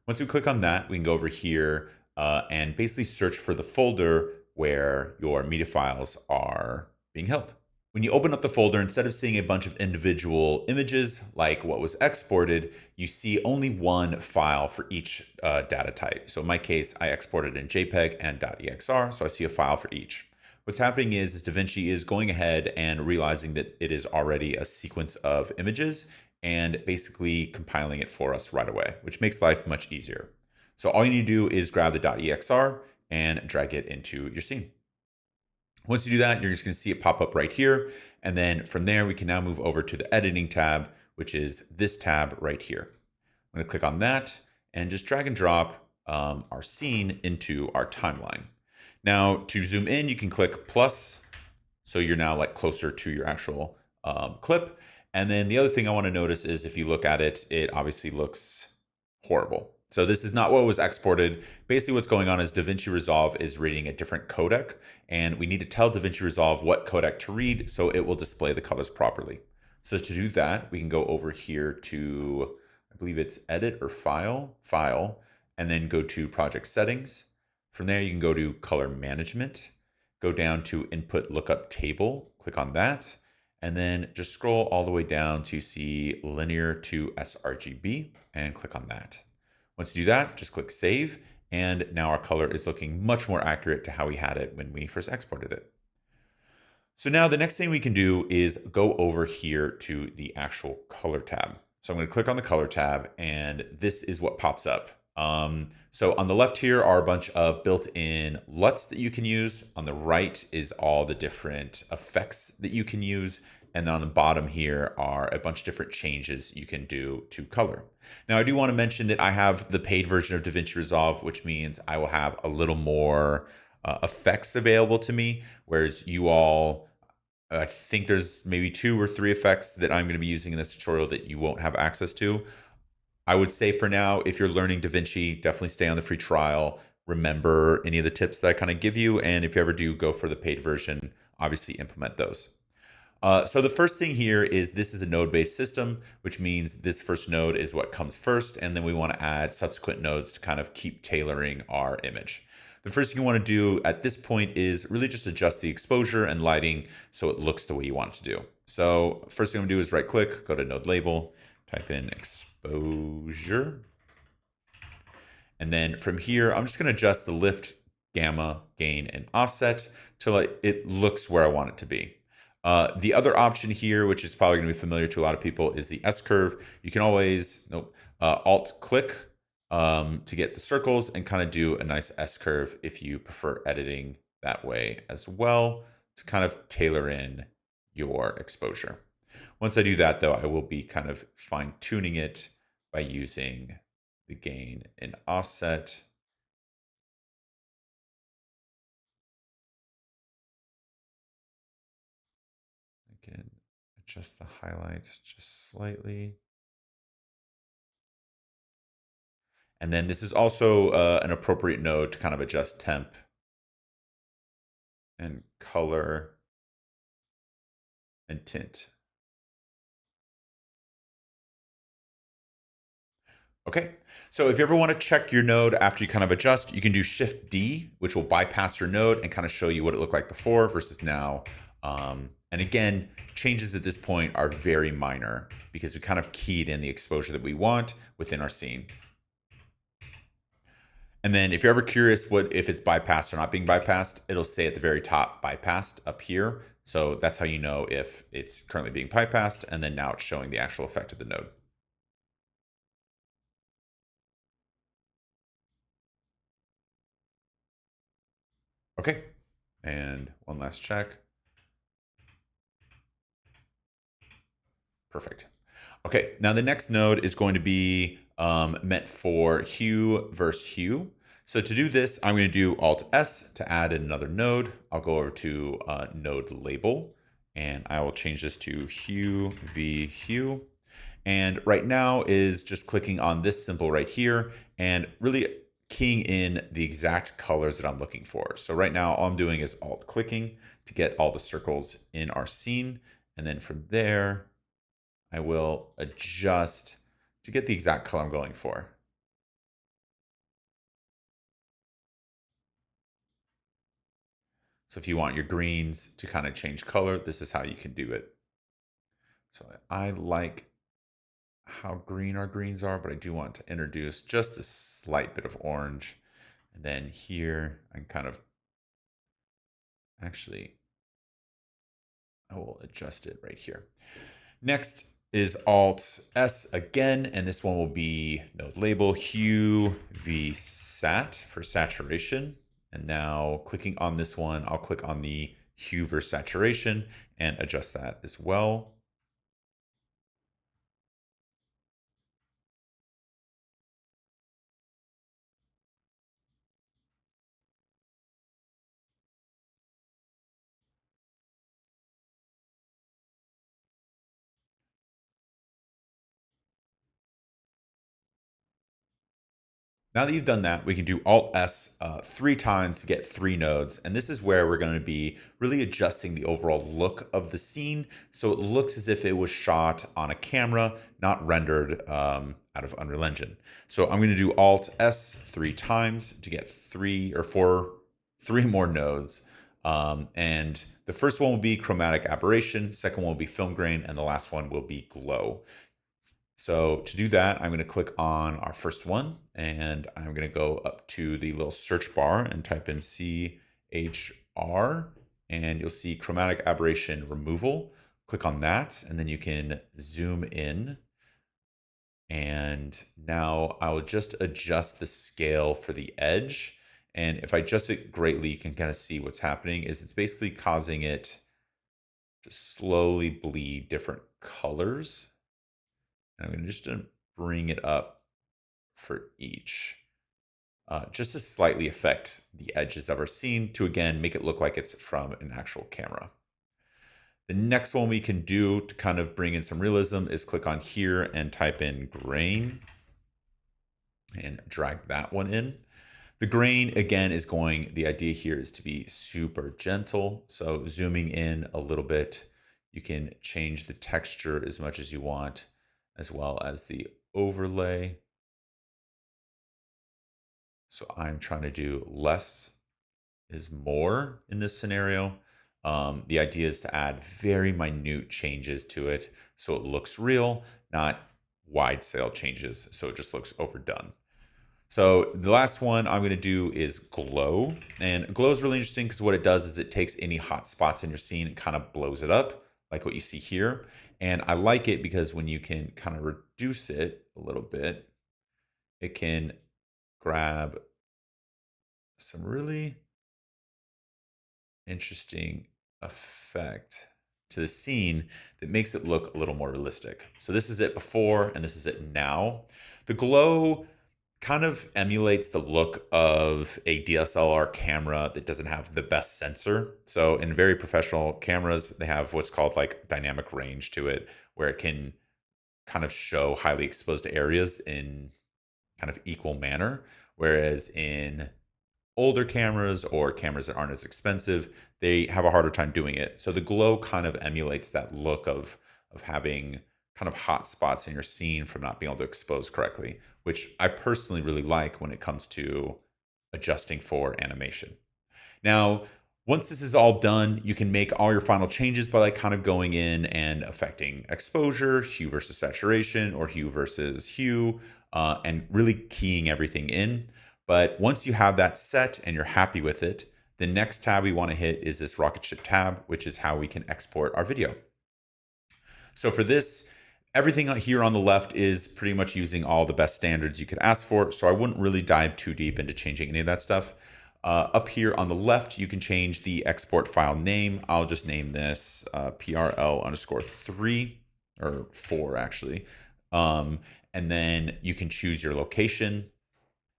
Once we click on that, we can go over here and basically search for the folder where your media files are being held. When you open up the folder, instead of seeing a bunch of individual images like what was exported, you see only one file for each data type. So in my case, I exported in JPEG and .exr, so I see a file for each. What's happening is DaVinci is going ahead and realizing that it is already a sequence of images and basically compiling it for us right away, which makes life much easier. So all you need to do is grab the .exr and drag it into your scene. Once you do that, you're just going to see it pop up right here. And then from there, we can now move over to the editing tab, which is this tab right here. I'm going to click on that and just drag and drop our scene into our timeline. Now to zoom in, you can click plus. So you're now like closer to your actual clip. And then the other thing I want to notice is if you look at it, it obviously looks horrible. So this is not what was exported. Basically what's going on is DaVinci Resolve is reading a different codec, and we need to tell DaVinci Resolve what codec to read so it will display the colors properly. So to do that, we can go over here to, I believe it's edit or file, and then go to project settings. From there, you can go to color management, go down to input lookup table, click on that, and then just scroll all the way down to see linear to sRGB and click on that. Once you do that, just click save, and now our color is looking much more accurate to how we had it when we first exported it. So now the next thing we can do is go over here to the actual color tab. So I'm going to click on the color tab, and this is what pops up. So on the left here are a bunch of built-in LUTs that you can use. On the right is all the different effects that you can use. And then on the bottom here are a bunch of different changes you can do to color. Now, I do want to mention that I have the paid version of DaVinci Resolve, which means I will have a little more effects available to me, whereas you all, I think there's maybe 2 or 3 effects that I'm going to be using in this tutorial that you won't have access to. I would say for now, if you're learning DaVinci, definitely stay on the free trial. Remember any of the tips that I kind of give you, and if you ever do go for the paid version, obviously implement those. So the first thing here is this is a node-based system, which means this first node is what comes first, and then we want to add subsequent nodes to kind of keep tailoring our image. The first thing you want to do at this point is really just adjust the exposure and lighting so it looks the way you want it to do. So first thing I'm going to do is right-click, go to node label, type in exposure. And then from here, I'm just going to adjust the lift gamma, gain, and offset till it looks where I want it to be. The other option here, which is probably going to be familiar to a lot of people, is the S curve. You can always Alt click to get the circles and kind of do a nice S curve if you prefer editing that way as well, to kind of tailor in your exposure. Once I do that, though, I will be kind of fine tuning it by using the gain and offset. I can adjust the highlights just slightly. And then this is also an appropriate node to kind of adjust temp and color and tint. Okay, so if you ever want to check your node after you kind of adjust, you can do Shift D, which will bypass your node and kind of show you what it looked like before versus now. And again, changes at this point are very minor because we kind of keyed in the exposure that we want within our scene. And then if you're ever curious if it's bypassed or not being bypassed, it'll say at the very top, bypassed up here. So that's how you know if it's currently being bypassed, and then now it's showing the actual effect of the node. Okay, and one last check. Perfect. Okay, now the next node is going to be meant for hue versus hue. So to do this, I'm going to do Alt S to add another node. I'll go over to node label, and I will change this to hue v hue. And right now is just clicking on this symbol right here and really keying in the exact colors that I'm looking for. So right now, all I'm doing is Alt clicking to get all the circles in our scene. And then from there, I will adjust to get the exact color I'm going for. So if you want your greens to kind of change color, this is how you can do it. So I like how green our greens are, but I do want to introduce just a slight bit of orange. And then here, I can kind of, actually, I will adjust it right here. Next is Alt S again, and this one will be node label hue v sat for saturation. And now clicking on this one, I'll click on the hue versus saturation and adjust that as well. Now that you've done that, we can do Alt S 3 times to get 3 nodes. And this is where we're going to be really adjusting the overall look of the scene. So it looks as if it was shot on a camera, not rendered out of Unreal Engine. So I'm going to do Alt S 3 times to get 3 more nodes. And the first one will be chromatic aberration, second one will be film grain, and the last one will be glow. So to do that, I'm going to click on our first one, and I'm going to go up to the little search bar and type in CHR, and you'll see chromatic aberration removal. Click on that, and then you can zoom in. And now I will just adjust the scale for the edge. And if I adjust it greatly, you can kind of see what's happening is it's basically causing it to slowly bleed different colors. I'm going to just bring it up for each, just to slightly affect the edges of our scene to, again, make it look like it's from an actual camera. The next one we can do to kind of bring in some realism is click on here and type in grain and drag that one in. The grain, again, the idea here is to be super gentle. So zooming in a little bit, you can change the texture as much as you want, as well as the overlay. So I'm trying to do less is more in this scenario. The idea is to add very minute changes to it so it looks real, not wide scale changes, so it just looks overdone. So the last one I'm going to do is glow. And glow is really interesting because what it does is it takes any hot spots in your scene and kind of blows it up, like what you see here. And I like it because when you can kind of reduce it a little bit, it can grab some really interesting effect to the scene that makes it look a little more realistic. So this is it before and this is it now. The glow kind of emulates the look of a DSLR camera that doesn't have the best sensor. So in very professional cameras, they have what's called like dynamic range to it, where it can kind of show highly exposed areas in kind of equal manner. Whereas in older cameras or cameras that aren't as expensive, they have a harder time doing it. So the glow kind of emulates that look of having kind of hot spots in your scene from not being able to expose correctly, which I personally really like when it comes to adjusting for animation. Now, once this is all done, you can make all your final changes by like kind of going in and affecting exposure, hue versus saturation, or hue versus hue, and really keying everything in. But once you have that set and you're happy with it, the next tab we want to hit is this rocket ship tab, which is how we can export our video. So for this, everything here on the left is pretty much using all the best standards you could ask for. So I wouldn't really dive too deep into changing any of that stuff. Up here on the left, you can change the export file name. I'll just name this PRL_3 or 4 actually. And then you can choose your location.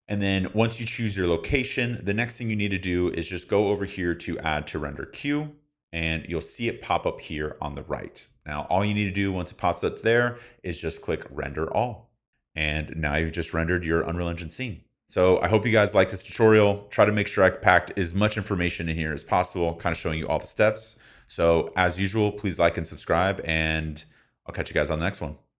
And then once you choose your location, the next thing you need to do is just go over here to add to render queue, and you'll see it pop up here on the right. Now, all you need to do once it pops up there is just click render all. And now you've just rendered your Unreal Engine scene. So I hope you guys like this tutorial. Try to make sure I packed as much information in here as possible, kind of showing you all the steps. So as usual, please like and subscribe, and I'll catch you guys on the next one.